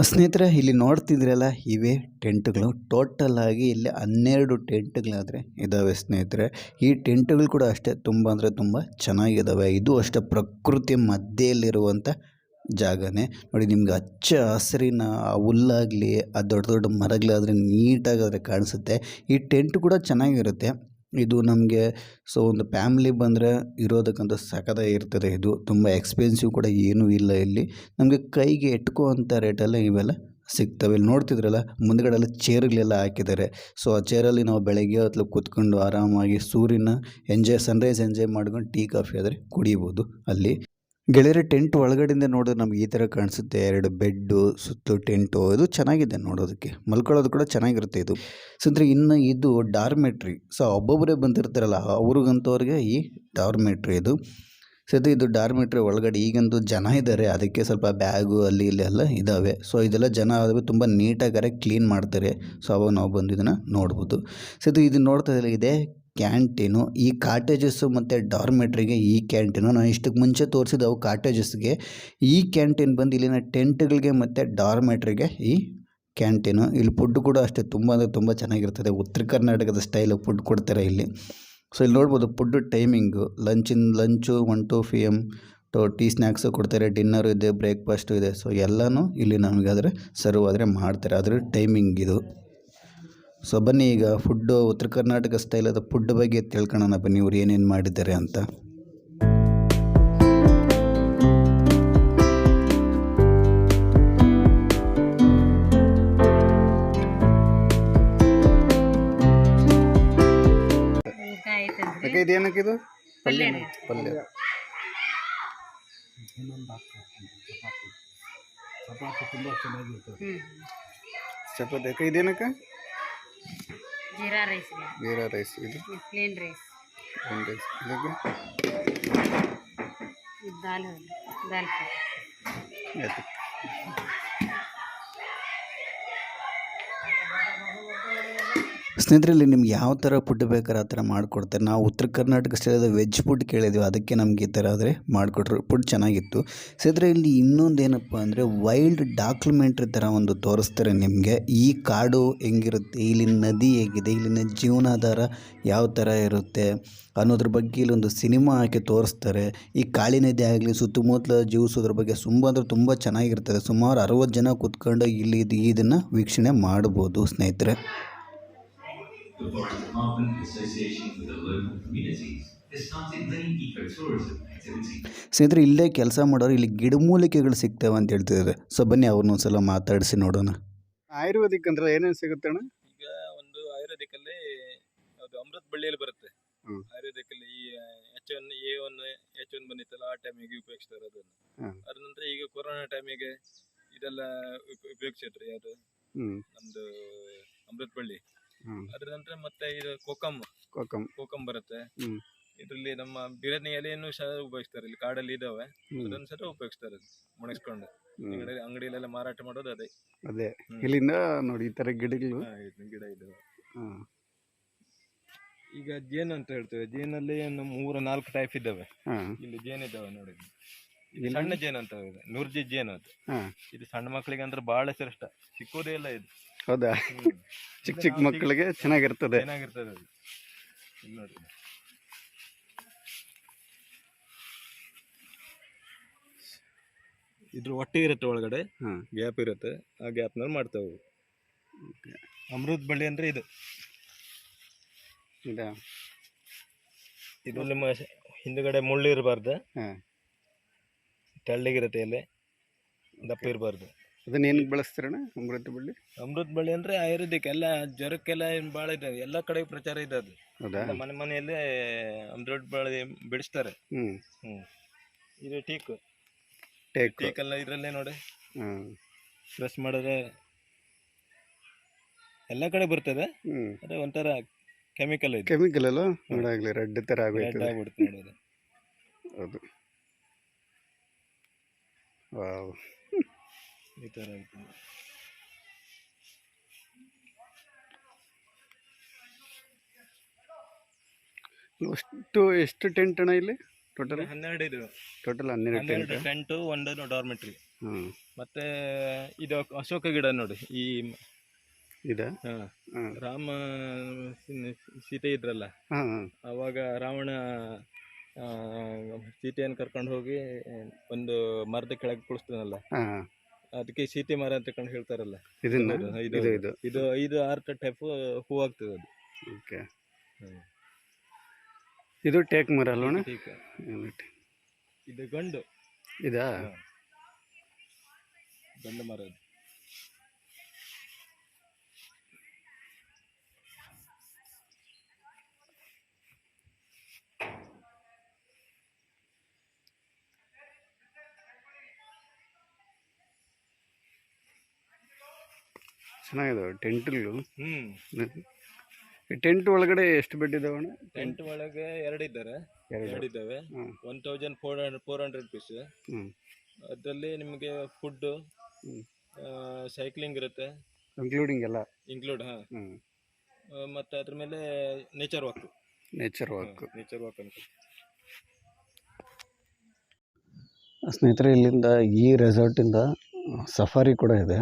S1: ಸ್ನೇಹಿತರೆ ಇಲ್ಲಿ ನೋಡ್ತಿದ್ರಲ್ಲ ಇವೇ ಟೆಂಟ್ಗಳು. ಟೋಟಲ್ ಆಗಿ ಇಲ್ಲಿ 12 ಟೆಂಟ್ಗಳಾದರೆ ಇದ್ದಾವೆ ಸ್ನೇಹಿತರೆ. ಈ ಟೆಂಟ್ಗಳು ಕೂಡ ಅಷ್ಟೇ ತುಂಬ ಅಂದರೆ ತುಂಬ ಚೆನ್ನಾಗಿದ್ದಾವೆ. ಇದು ಅಷ್ಟೇ ಪ್ರಕೃತಿ ಮಧ್ಯೆಯಲ್ಲಿರುವಂಥ ಜಾಗನೇ ನೋಡಿ. ನಿಮ್ಗೆ ಹಚ್ಚ ಹಸಿರಿನ ಹುಲ್ಲಾಗಲಿ ಆ ದೊಡ್ಡ ದೊಡ್ಡ ಮರಗಳಾದರೆ ನೀಟಾಗಾದರೆ ಕಾಣಿಸುತ್ತೆ. ಈ ಟೆಂಟ್ ಕೂಡ ಚೆನ್ನಾಗಿರುತ್ತೆ. ಇದು ನಮಗೆ ಒಂದು ಫ್ಯಾಮ್ಲಿ ಬಂದರೆ ಇರೋದಕ್ಕಂತ ಸಖತ್ತಾಗಿರ್ತದೆ. ಇದು ತುಂಬ ಎಕ್ಸ್ಪೆನ್ಸಿವ್ ಕೂಡ ಏನೂ ಇಲ್ಲ. ಇಲ್ಲಿ ನಮಗೆ ಕೈಗೆ ಎಟ್ಕುವಂಥ ರೇಟಲ್ಲೇ ಇವೆಲ್ಲ ಸಿಗ್ತವೆ. ಇಲ್ಲಿ ನೋಡ್ತಿದ್ರಲ್ಲ ಮುಂದ್ಗಡೆ ಎಲ್ಲ ಚೇರ್ಗಳೆಲ್ಲ ಹಾಕಿದ್ದಾರೆ. ಸೊ ಆ ಚೇರಲ್ಲಿ ನಾವು ಬೆಳಗ್ಗೆ ಹೊತ್ತು ಕೂತ್ಕೊಂಡು ಆರಾಮಾಗಿ ಸೂರ್ಯನ ಸನ್ರೈಸ್ ಎಂಜಾಯ್ ಮಾಡ್ಕೊಂಡು ಟೀ ಕಾಫಿ ಆದರೆ ಕುಡಿಬೋದು ಅಲ್ಲಿ. ಗೆಳೆಯರೆ ಟೆಂಟ್ ಒಳಗಡೆಯಿಂದ ನೋಡಿದ್ರೆ ನಮ್ಗೆ ಈ ಥರ ಕಾಣಿಸುತ್ತೆ. 2 ಬೆಡ್ಡು ಸುತ್ತಲೂ ಟೆಂಟು. ಇದು ಚೆನ್ನಾಗಿದೆ ನೋಡೋದಕ್ಕೆ, ಮಲ್ಕೊಳ್ಳೋದು ಕೂಡ ಚೆನ್ನಾಗಿರುತ್ತೆ ಇದು. ಸೊ ಅಂದರೆ ಇನ್ನು ಇದು ಡಾರ್ಮೆಟ್ರಿ. ಸೊ ಒಬ್ಬೊಬ್ಬರೇ ಬಂದಿರ್ತಾರಲ್ಲ ಅವ್ರಿಗಂತವ್ರಿಗೆ ಈ ಡಾರ್ಮೆಟ್ರಿ ಇದು. ಸೊ ಇದು ಡಾರ್ಮೆಟ್ರಿ ಒಳಗಡೆ ಈಗಂತೂ ಜನ ಇದ್ದಾರೆ, ಅದಕ್ಕೆ ಸ್ವಲ್ಪ ಬ್ಯಾಗು ಅಲ್ಲಿ ಇಲ್ಲಿ ಎಲ್ಲ ಇದ್ದಾವೆ. ಸೊ ಇದೆಲ್ಲ ಜನ ಆದವು ತುಂಬ ನೀಟಾಗಾರೆ ಕ್ಲೀನ್ ಮಾಡ್ತಾರೆ. ಸೊ ಅವಾಗ ನಾವು ಬಂದು ಇದನ್ನು ನೋಡ್ಬೋದು. ಸೊ ಇದು ನೋಡ್ತಾ ಇದೆ ಕ್ಯಾಂಟೀನು. ಈ ಕಾಟೇಜಸ್ಸು ಮತ್ತು ಡಾರ್ಮೆಟ್ರಿಗೆ ಈ ಕ್ಯಾಂಟೀನು ನಾನು ಇಷ್ಟಕ್ಕೆ ಮುಂಚೆ ತೋರಿಸಿದವು ಕಾಟೇಜಸ್ಗೆ. ಈ ಕ್ಯಾಂಟೀನ್ ಬಂದು ಇಲ್ಲಿನ ಟೆಂಟ್ಗಳಿಗೆ ಮತ್ತು ಡಾರ್ಮೆಟ್ರಿಗೆ ಈ ಕ್ಯಾಂಟೀನು. ಇಲ್ಲಿ ಫುಡ್ ಕೂಡ ಅಷ್ಟೇ ತುಂಬ ಅಂದರೆ ತುಂಬ ಚೆನ್ನಾಗಿರ್ತದೆ. ಉತ್ತರ ಕರ್ನಾಟಕದ ಸ್ಟೈಲು ಫುಡ್ ಕೊಡ್ತಾರೆ ಇಲ್ಲಿ. ಸೊ ಇಲ್ಲಿ ನೋಡ್ಬೋದು food timing lunch 1 to 2 PM tea snacks ಕೊಡ್ತಾರೆ, ಡಿನ್ನರು ಇದೆ, ಬ್ರೇಕ್ಫಾಸ್ಟು ಇದೆ. ಸೊ ಎಲ್ಲನೂ ಇಲ್ಲಿ ನಮಗಾದರೆ ಸರ್ವ್ ಆದರೆ ಮಾಡ್ತಾರೆ. ಅದರ ಟೈಮಿಂಗ್ ಇದು. ಸೊ ಬನ್ನಿ ಈಗ ಫುಡ್ಡು ಉತ್ತರ ಕರ್ನಾಟಕ ಸ್ಟೈಲದ ಫುಡ್ ಬಗ್ಗೆ ತಿಳ್ಕೊಳ್ಳೋಣ ಬನ್ನಿ, ಇವ್ರು ಏನೇನು ಮಾಡಿದ್ದಾರೆ ಅಂತ. ಇದೇನಕ್ಕಿದು ಪಲ್ಯ ಚಪಾತಿ ಇದೇನಕ್ಕ?
S2: ಜೀರಾ ರೈಸ್
S1: ಇದು
S2: ಪ್ಲೇನ್ ರೈಸ್
S1: ಇದಕ್ಕೆ
S2: ದಾಲ್ ಫ್ರೈ.
S1: ಸ್ನೇಹಿತರಲ್ಲಿ ನಿಮ್ಗೆ ಯಾವ ಥರ ಫುಡ್ ಬೇಕಾದ್ರೆ ಆ ಥರ ಮಾಡಿಕೊಡ್ತಾರೆ. ನಾವು ಉತ್ತರ ಕರ್ನಾಟಕ ಸ್ಟೈಲದ ವೆಜ್ ಫುಡ್ ಕೇಳಿದ್ವಿ, ಅದಕ್ಕೆ ನಮ್ಗೆ ಈ ಥರ ಆದರೆ ಮಾಡಿಕೊಟ್ರು. ಫುಡ್ ಚೆನ್ನಾಗಿತ್ತು. ಸ್ನೇಹಿತರೆ ಇಲ್ಲಿ ಇನ್ನೊಂದು ಏನಪ್ಪ ಅಂದರೆ ವೈಲ್ಡ್ ಡಾಕ್ಯುಮೆಂಟ್ರಿ ಥರ ಒಂದು ತೋರಿಸ್ತಾರೆ ನಿಮಗೆ. ಈ ಕಾಡು ಹೆಂಗಿರುತ್ತೆ, ಇಲ್ಲಿನ ನದಿ ಹೇಗಿದೆ, ಇಲ್ಲಿನ ಜೀವನಾಧಾರ ಯಾವ ಥರ ಇರುತ್ತೆ ಅನ್ನೋದ್ರ ಬಗ್ಗೆ ಇಲ್ಲೊಂದು ಸಿನಿಮಾ ಹಾಕಿ ತೋರಿಸ್ತಾರೆ. ಈ ಕಾಳಿ ನದಿ ಆಗಲಿ ಸುತ್ತಮುತ್ತಲ ಜೀವಿಸೋದ್ರ ಬಗ್ಗೆ ತುಂಬ ಅಂದರೆ ತುಂಬ ಚೆನ್ನಾಗಿರ್ತದೆ. ಸುಮಾರು 60 ಜನ ಕೂತ್ಕೊಂಡು ಇಲ್ಲಿ ಇದನ್ನು ವೀಕ್ಷಣೆ ಮಾಡ್ಬೋದು ಸ್ನೇಹಿತರೆ.
S3: The Forest Department, in association with the local communities, has started many eco-tourism activities.
S1: ಸ್ನೇಹಿತರೆ ಇಲ್ಲೇ ಕೆಲಸ ಮಾಡೋರು ಇಲ್ಲಿ ಗಿಡಮೂಲಿಕೆಗಳು ಸಿಗ್ತವೆ ಅಂತ ಹೇಳ್ತಿದ್ದಾರೆ. ಸೊ ಬನ್ನಿ ಅವ್ರನ್ನ ಒಂದ್ಸಲ ಮಾತಾಡಿಸಿ ನೋಡೋಣ. ಆಯುರ್ವೇದಿಕ್ ಅಂದ್ರೆ ಏನೇನು ಸಿಗುತ್ತೆ ಅಣ್ಣ?
S4: ಈಗ ಒಂದು ಆಯುರ್ವೇದಿಕಲ್ಲಿ ಅದು ಅಮೃತ ಬಳ್ಳಿಯಲ್ಲಿ ಬರುತ್ತೆ. ಆಯುರ್ವೇದಿಕಲ್ಲಿ ಈ H1 ಬಂದಿತ್ತಲ್ಲ, ಆ ಟೈಮಿಗೆ ಉಪಯೋಗಿಸ್ತಾರೆ ಅದನ್ನು. ಅದ್ರ ನಂತರ ಈಗ ಕೊರೋನಾ ಟೈಮಿಗೆ ಇದೆಲ್ಲ ಉಪಯೋಗಿಸಿಟ್ರಿ. ಅದು ನಮ್ದು ಅಮೃತ ಬಳ್ಳಿ. ಅದ್ರ ನಂತರ ಮತ್ತೆ ಇದು ಕೋಕಂ ಬರುತ್ತೆ. ಇದರಲ್ಲಿ ನಮ್ಮ ಬಿರಿಯಾನಿ ಎಲೆಯನ್ನು ಸಹ ಉಪಯೋಗಿಸ್ತಾರೆ. ಇಲ್ಲಿ ಕಾಡಲ್ಲಿ ಇದಾವೆ, ಅದನ್ನು ಸಹ ಉಪಯೋಗಿಸ್ತಾರೆ ಮುಣಿಸ್ಕೊಂಡು. ಅಂಗಡಿಯಲ್ಲೆಲ್ಲ ಮಾರಾಟ ಮಾಡೋದು ಅದೇ
S1: ಇಲ್ಲಿಂದ ನೋಡಿ ಈ ತರ ಗಿಡಗಳು
S4: ಗಿಡ ಇದಾವೆ. ಈಗ ಜೇನು ಅಂತ ಹೇಳ್ತೇವೆ. ಜೇನಲ್ಲಿ 3-4 ಟೈಪ್ ಇದ್ದಾವೆ. ಇಲ್ಲಿ ಜೇನು ಇದ್ದಾವೆ ನೋಡಿ. ಸಣ್ಣ ಜೇನು ಅಂತ ಇದೆ, ನುರ್ಜಿ ಜೇನು ಅದು. ಇದು ಸಣ್ಣ ಮಕ್ಕಳಿಗೆ ಅಂದ್ರೆ ಬಹಳ ಶ್ರೇಷ್ಠ, ಸಿಕ್ಕೋದೇ ಇಲ್ಲ ಇದು.
S1: ಹೌದಾ? ಚಿಕ್ಕ ಮಕ್ಕಳಿಗೆ ಚೆನ್ನಾಗಿರ್ತದೆ
S4: ಅದು. ನೋಡಿ ಇದ್ರ ಹೊಟ್ಟೆ ಇರುತ್ತೆ, ಒಳಗಡೆ ಗ್ಯಾಪ್ ಇರುತ್ತೆ. ಆ ಗ್ಯಾಪ್ನಲ್ಲಿ ಮಾಡ್ತಾವೆ. ಅಮೃತ ಬಳ್ಳಿ ಅಂದ್ರೆ ಇದು ಇದರಲ್ಲಿ ಹಿಂದುಗಡೆ ಮುಳ್ಳು ಇರಬಾರ್ದು, ತೆಳ್ಳಗಿರುತ್ತೆ ಎಲೆ, ದಪ್ಪ ಇರಬಾರ್ದು.
S1: ಅದನ್ನ ಏನಕ್ಕೆ ಬಳಸ್ತಾರಣ್ಣ ಅಮೃತ ಬಳ್ಳಿ?
S4: ಅಮೃತ ಬಳ್ಳಿ ಅಂದ್ರೆ ಆಯುರ್ವೇದಿಕ್ ಎಲ್ಲ ಜ್ವರಕ್ಕೆಲ್ಲ ಭಾಳ ಇದೆ, ಎಲ್ಲ ಕಡೆ ಪ್ರಚಾರ ಇದೆ ಅದು. ಮನೆ ಮನೆಯಲ್ಲೇ ಅಮೃತ ಬಳ್ಳಿ ಬಿಡಿಸ್ತಾರೆ. ಇದು ಟೀಕ್ ಎಲ್ಲ ಇದ್ರಲ್ಲೇ ನೋಡಿ, ಪ್ರೆಸ್ ಮಾಡಿದ್ರೆ ಎಲ್ಲ ಕಡೆ ಬರ್ತದೆ. ಅದೇ ಒಂಥರ ಕೆಮಿಕಲ್
S1: ಅಲ್ಲ, ನೋಡಾಗ್ಲಿ ರೆಡ್ ತರ
S4: ಆಗ್ಬಿಡುತ್ತೆ ನೋಡೋದು.
S1: ಹೌದು, ವಾವ್,
S4: ಈ ಥರ ಆಯ್ತು.
S1: ಎಷ್ಟು ಟೆಂಟ್ ಅಣ್ಣ ಇಲ್ಲಿ? ಟೋಟಲ್
S4: 12 ಇದು.
S1: ಟೋಟಲ್ 12
S4: ಟೆಂಟು, ಒಂದು ಡಾರ್ಮೆಟ್ರಿ.
S1: ಹಾಂ.
S4: ಮತ್ತೆ ಇದು ಅಶೋಕ ಗಿಡ ನೋಡಿ, ಈ
S1: ಇದೆ.
S4: ರಾಮ ಸೀತೆ ಇದ್ರಲ್ಲ, ಅವಾಗ ರಾವಣ ಸೀತೆಯನ್ನು ಕರ್ಕೊಂಡು ಹೋಗಿ ಒಂದು ಮರದ ಕೆಳಗೆ ಕುಳಿಸ್ತಾನಲ್ಲ, ಅದಕ್ಕೆ ಸೀತೆ ಮರ ಅಂತ ಕಂಡು ಹೇಳ್ತಾರಲ್ಲ. ಇದು 5-6 ಟೈಪ್ ಹೂ ಆಗ್ತದೆ ಅದು.
S1: ಓಕೆ. ಇದು ಟೇಕ್ ಮರ ಅಲ್ವಣ?
S4: ಇದು ಗಂಡು.
S1: ಇದಾ
S4: ಗಂಡು ಮರ ಅದು.
S1: ಚೆನ್ನಾಗಿದೆ ಟೆಂಟ್ಗಳು. ಟೆಂಟ್ ಒಳಗಡೆ ಎಷ್ಟು ಬೆಡ್ ಇದಾವಣ್ಣ?
S4: ಟೆಂಟ್ ಒಳಗೆ 2 ಇದ್ದಾವೆ. 1400 rupees. ಅದರಲ್ಲಿ ನಿಮಗೆ ಫುಡ್, ಸೈಕ್ಲಿಂಗ್ ಇರುತ್ತೆ,
S1: ಇನ್ಕ್ಲೂಡಿಂಗ್ ಎಲ್ಲ
S4: ಇನ್ಕ್ಲೂಡ್. ಮತ್ತು ಅದ್ರ ಮೇಲೆ ನೇಚರ್ ವಾಕ್ ಅಂತ.
S1: ಸ್ನೇಹಿತರೆ, ಇಲ್ಲಿಂದ ಈ ರೆಸಾರ್ಟಿಂದ ಸಫಾರಿ ಕೂಡ ಇದೆ.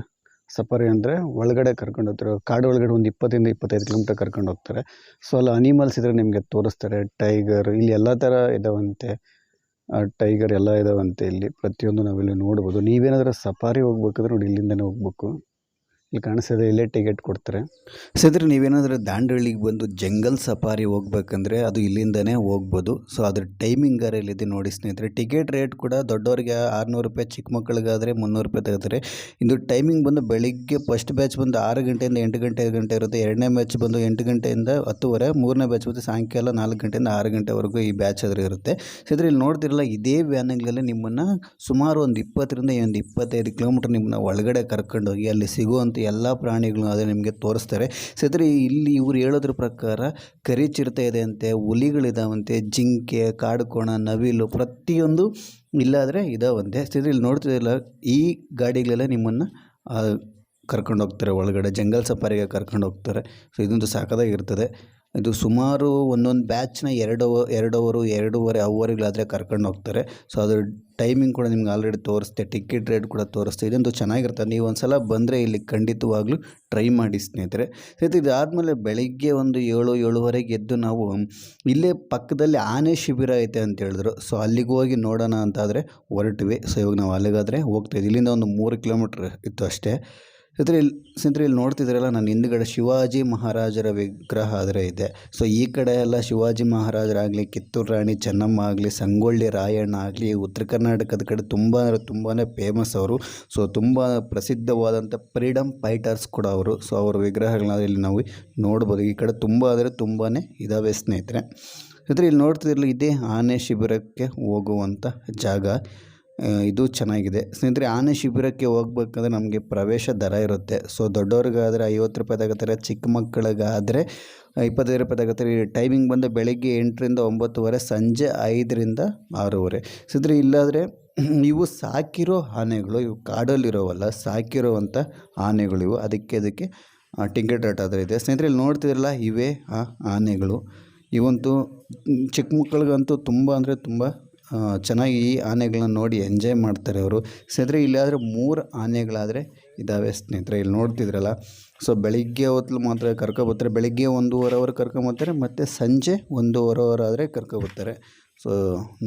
S1: ಸಫಾರಿ ಅಂದರೆ ಒಳಗಡೆ ಕರ್ಕೊಂಡು ಹೋಗ್ತಾರೆ, ಕಾಡು ಒಳಗಡೆ ಒಂದು 20-25 ಕಿಲೋಮೀಟರ್ ಕರ್ಕೊಂಡು ಹೋಗ್ತಾರೆ. ಸೊ ಅಲ್ಲಿ ಅನಿಮಲ್ಸ್ ಇದ್ರೆ ನಿಮಗೆ ತೋರಿಸ್ತಾರೆ. ಟೈಗರ್ ಇಲ್ಲಿ ಎಲ್ಲ ಥರ ಇದಾವಂತೆ, ಟೈಗರ್ ಎಲ್ಲ ಇದಾವಂತೆ ಇಲ್ಲಿ. ಪ್ರತಿಯೊಂದು ನಾವಿಲ್ಲಿ ನೋಡ್ಬೋದು. ನೀವೇನಾದರೂ ಸಫಾರಿ ಹೋಗ್ಬೇಕಾದ್ರೆ ನೋಡಿ ಇಲ್ಲಿಂದನೇ ಹೋಗ್ಬೇಕು. ಇಲ್ಲಿ ಕಾಣಿಸ್ತಿದೆ, ಇಲ್ಲೇ ಟಿಕೆಟ್ ಕೊಡ್ತಾರೆ. ಸ್ನೇಹಿತರೆ, ನೀವೇನಾದರೂ ದಾಂಡೇಲಿಗೆ ಬಂದು ಜಂಗಲ್ ಸಫಾರಿ ಹೋಗ್ಬೇಕಂದ್ರೆ ಅದು ಇಲ್ಲಿಂದನೇ ಹೋಗ್ಬೋದು. ಸೊ ಅದ್ರ ಟೈಮಿಂಗರ್ ಇಲ್ಲಿದೆ ನೋಡಿ ಸ್ನೇಹಿತರೆ. ಟಿಕೆಟ್ ರೇಟ್ ಕೂಡ ದೊಡ್ಡವರಿಗೆ 600 ರೂಪಾಯಿ, ಚಿಕ್ಕ ಮಕ್ಕಳಿಗಾದರೆ 300 ರೂಪಾಯಿ ತಗೋತಾರೆ. ಇದು ಟೈಮಿಂಗ್ ಬಂದು ಬೆಳಿಗ್ಗೆ ಫಸ್ಟ್ ಬ್ಯಾಚ್ ಬಂದು 6 ಗಂಟೆಯಿಂದ 8 ಗಂಟೆ ಇರುತ್ತೆ. 2ನೇ ಬ್ಯಾಚ್ ಬಂದು 8 ಗಂಟೆಯಿಂದ 10:30. 3ನೇ ಬ್ಯಾಚ್ ಬಂದು ಸಾಯಂಕಾಲ 4 ಗಂಟೆಯಿಂದ 6 ಗಂಟೆವರೆಗೂ ಈ ಬ್ಯಾಚ್ ಆದರೂ ಇರುತ್ತೆ. ಸ್ನೇಹಿತರೆ, ಇಲ್ಲಿ ನೋಡ್ತಿರಲ್ಲ, ಇದೇ ವ್ಯಾನ್ಗಳಲ್ಲಿ ನಿಮ್ಮನ್ನು ಸುಮಾರು ಒಂದು 20-25 ಕಿಲೋಮೀಟರ್ ನಿಮ್ಮನ್ನ ಒಳಗಡೆ ಕರ್ಕೊಂಡೋಗಿ ಅಲ್ಲಿ ಸಿಗುವಂಥ ಎಲ್ಲ ಪ್ರಾಣಿಗಳು ಅದೇ ನಿಮಗೆ ತೋರಿಸ್ತಾರೆ. ಸ್ನೇಹಿತರೆ, ಇಲ್ಲಿ ಇವರು ಹೇಳೋದ್ರ ಪ್ರಕಾರ ಕರಿಚಿರತೆ ಇದೆ ಅಂತೆ, ಹುಲಿಗಳಿದಾವಂತೆ, ಜಿಂಕೆ, ಕಾಡುಕೋಣ, ನವಿಲು ಪ್ರತಿಯೊಂದು ಇಲ್ಲಾದರೆ ಇದಾವಂತೆ. ಸ್ನೇಹಿತರೆ, ಇಲ್ಲಿ ನೋಡ್ತಿದ್ದಿಲ್ಲ, ಈ ಗಾಡಿಗಳೆಲ್ಲ ನಿಮ್ಮನ್ನು ಕರ್ಕೊಂಡು ಹೋಗ್ತಾರೆ ಒಳಗಡೆ, ಜಂಗಲ್ ಸಫಾರಿಗೆ ಕರ್ಕೊಂಡು ಹೋಗ್ತಾರೆ. ಸೊ ಇದೊಂದು ಸಾಕಾಗಿರ್ತದೆ. ಇದು ಸುಮಾರು ಒಂದೊಂದು ಬ್ಯಾಚ್ನ 2-2.5 ಅವರ್ಗಳಾದರೆ ಕರ್ಕೊಂಡು ಹೋಗ್ತಾರೆ. ಸೊ ಅದ್ರ ಟೈಮಿಂಗ್ ಕೂಡ ನಿಮ್ಗೆ ಆಲ್ರೆಡಿ ತೋರಿಸ್ತೆ, ಟಿಕೆಟ್ ರೇಟ್ ಕೂಡ ತೋರಿಸ್ತೆ. ಇದೊಂದು ಚೆನ್ನಾಗಿರುತ್ತೆ. ನೀವು ಒಂದು ಸಲ ಬಂದರೆ ಇಲ್ಲಿ ಖಂಡಿತವಾಗ್ಲೂ ಟ್ರೈ ಮಾಡಿ ಸ್ನೇಹಿತರೆ. ಇದಾದಮೇಲೆ ಬೆಳಿಗ್ಗೆ ಒಂದು 7-7:30 ಎದ್ದು ನಾವು ಇಲ್ಲೇ ಪಕ್ಕದಲ್ಲಿ ಆನೆ ಶಿಬಿರ ಐತೆ ಅಂತ ಹೇಳಿದ್ರು. ಸೊ ಅಲ್ಲಿಗೆ ಹೋಗಿ ನೋಡೋಣ ಅಂತಾದರೆ ಹೊರಟ್ವಿ. ಸೊ ಇವಾಗ ನಾವು ಅಲ್ಲಿಗಾದರೆ ಹೋಗ್ತಾಯಿದ್ವಿ. ಇಲ್ಲಿಂದ ಒಂದು 3 ಕಿಲೋಮೀಟ್ರ್ ಇತ್ತು ಅಷ್ಟೇ. ಸ್ನೇಹಿತರೆ, ಇಲ್ಲಿ ನೋಡ್ತಿದ್ರಲ್ಲ, ನನ್ನ ಹಿಂದುಗಡೆ ಶಿವಾಜಿ ಮಹಾರಾಜರ ವಿಗ್ರಹ ಆದರೆ ಇದೆ. ಸೊ ಈ ಕಡೆ ಎಲ್ಲ ಶಿವಾಜಿ ಮಹಾರಾಜರಾಗಲಿ, ಕಿತ್ತೂರು ರಾಣಿ ಚೆನ್ನಮ್ಮ ಆಗಲಿ, ಸಂಗೊಳ್ಳಿ ರಾಯಣ್ಣ ಆಗಲಿ, ಉತ್ತರ ಕರ್ನಾಟಕದ ಕಡೆ ತುಂಬಾ ಫೇಮಸ್ ಅವರು. ಸೊ ತುಂಬ ಪ್ರಸಿದ್ಧವಾದಂಥ ಫ್ರೀಡಮ್ ಫೈಟರ್ಸ್ ಕೂಡ ಅವರು. ಸೊ ಅವರ ವಿಗ್ರಹಗಳನ್ನ ಇಲ್ಲಿ ನಾವು ನೋಡ್ಬೋದು. ಈ ಕಡೆ ತುಂಬಾ ಇದ್ದಾವೆ ಸ್ನೇಹಿತರೆ. ಇಲ್ಲಿ ನೋಡ್ತಿದ್ರಲ್ಲ, ಇದೇ ಆನೆ ಶಿಬಿರಕ್ಕೆ ಹೋಗುವಂಥ ಜಾಗ. ಇದು ಚೆನ್ನಾಗಿದೆ ಸ್ನೇಹಿತರೆ. ಆನೆ ಶಿಬಿರಕ್ಕೆ ಹೋಗ್ಬೇಕಂದ್ರೆ ನಮಗೆ ಪ್ರವೇಶ ದರ ಇರುತ್ತೆ. ಸೊ ದೊಡ್ಡವ್ರಿಗಾದರೆ 50 ರೂಪಾಯಿ ತಗೋತಾರೆ, ಚಿಕ್ಕ ಮಕ್ಕಳಿಗಾದರೆ 25 ರೂಪಾಯಿ ತಗೋತಾರೆ. ಟೈಮಿಂಗ್ ಬಂದು ಬೆಳಗ್ಗೆ 8ರಿಂದ 9:30, ಸಂಜೆ 5ರಿಂದ 6:30. ಸ್ನೇಹಿತರೆ, ಇಲ್ಲಾದರೆ ಇವು ಸಾಕಿರೋ ಆನೆಗಳು, ಇವು ಕಾಡಲ್ಲಿರೋವಲ್ಲ, ಸಾಕಿರೋವಂಥ ಆನೆಗಳು ಇವು. ಅದಕ್ಕೆ ಟಿಕೆಟ್ ರೇಟ್ ಆದರೆ ಇದೆ. ಸ್ನೇಹಿತರೆ, ಇಲ್ಲಿ ನೋಡ್ತಿದ್ರಲ್ಲ, ಇವೇ ಆ ಆನೆಗಳು. ಇವಂತೂ ಚಿಕ್ಕ ಮಕ್ಕಳಿಗಂತೂ ತುಂಬ ಚೆನ್ನಾಗಿ ಈ ಆನೆಗಳನ್ನ ನೋಡಿ ಎಂಜಾಯ್ ಮಾಡ್ತಾರೆ ಅವರು. ಸ್ನೇಹಿತರೆ, ಇಲ್ಲಾದರೆ 3 ಆನೆಗಳಾದರೆ ಇದ್ದಾವೆ ಸ್ನೇಹಿತರೆ. ಇಲ್ಲಿ ನೋಡ್ತಿದ್ರಲ್ಲ. ಸೊ ಬೆಳಿಗ್ಗೆ ಹೊತ್ತು ಮಾತ್ರ ಕರ್ಕೊಬರ್ತಾರೆ. ಬೆಳಿಗ್ಗೆ 1.5 ಅವರ್ ಕರ್ಕೊಂಬರ್ತಾರೆ, ಮತ್ತು ಸಂಜೆ 1.5 ಅವರ್ ಆದರೆ ಕರ್ಕೊಬರ್ತಾರೆ. ಸೊ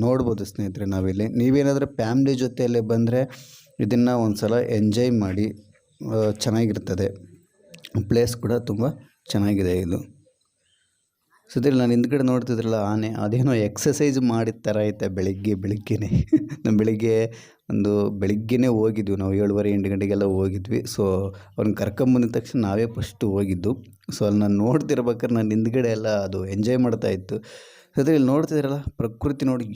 S1: ನೋಡ್ಬೋದು ಸ್ನೇಹಿತರೆ ನಾವಿಲ್ಲಿ. ನೀವೇನಾದರೂ ಫ್ಯಾಮ್ಲಿ ಜೊತೆಯಲ್ಲೇ ಬಂದರೆ ಇದನ್ನು ಒಂದು ಸಲ ಎಂಜಾಯ್ ಮಾಡಿ, ಚೆನ್ನಾಗಿರ್ತದೆ. ಪ್ಲೇಸ್ ಕೂಡ ತುಂಬ ಚೆನ್ನಾಗಿದೆ ಇದು. ಸೊ ನಾನು ಹಿಂದ್ಗಡೆ ನೋಡ್ತಿದ್ರಲ್ಲ ಆನೆ, ಅದೇನೋ ಎಕ್ಸಸೈಸ್ ಮಾಡಿದ ಥರ ಐತೆ ಬೆಳಿಗ್ಗೆನೇ. ನಾವು ಬೆಳಿಗ್ಗೆನೇ ಹೋಗಿದ್ವಿ ನಾವು, 7:30-8 ಗಂಟೆಗೆಲ್ಲ ಹೋಗಿದ್ವಿ. ಸೊ ಅವ್ರನ್ನ ಕರ್ಕೊಂಬಂದಿದ ತಕ್ಷಣ ನಾವೇ ಫಸ್ಟು ಹೋಗಿದ್ದು. ಸೊ ಅಲ್ಲಿ ನಾನು ನೋಡ್ತಿರ್ಬೇಕಾದ್ರೆ ನಾನು ಹಿಂದ್ಗಡೆ ಎಲ್ಲ ಅದು ಎಂಜಾಯ್ ಮಾಡ್ತಾಯಿತ್ತು. ಸೊ ಇಲ್ಲಿ ನೋಡ್ತಿದ್ರಲ್ಲ, ಪ್ರಕೃತಿ ನೋಡಿ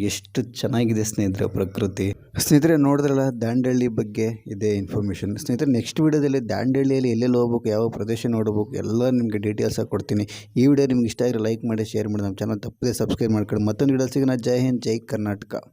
S1: ಎಷ್ಟು ಚೆನ್ನಾಗಿದೆ ಸ್ನೇಹಿತರೆ ಪ್ರಕೃತಿ. ಸ್ನೇಹಿತರೆ, ನೋಡಿದ್ರಲ್ಲ, ದಾಂಡೇಲಿ ಬಗ್ಗೆ ಇದೆ ಇನ್ಫಾರ್ಮೇಷನ್. ಸ್ನೇಹಿತರೆ, ನೆಕ್ಸ್ಟ್ ವೀಡಿಯೋದಲ್ಲಿ ದಾಂಡೇಲಿಯಲ್ಲಿ ಎಲ್ಲೆಲ್ಲಿ ಹೋಗ್ಬೇಕು, ಯಾವ ಪ್ರದೇಶ ನೋಡಬೇಕು ಎಲ್ಲ ನಿಮಗೆ ಡೀಟೇಲ್ಸಾಗಿ ಕೊಡ್ತೀನಿ. ಈ ವಿಡಿಯೋ ನಿಮ್ಗೆ ಇಷ್ಟ ಆಗಿರೋ ಲೈಕ್ ಮಾಡಿ, ಶೇರ್ ಮಾಡಿ, ನಮ್ಮ ಚಾನಲ್ ತಪ್ಪದೆ ಸಬ್ಸ್ಕ್ರೈಬ್ ಮಾಡ್ಕೊಂಡು ಮತ್ತೊಂದು ವಿಡಿಯೋ ಸಿಗೋಣ. ಜೈ ಹಿಂದ್, ಜೈ ಕರ್ನಾಟಕ.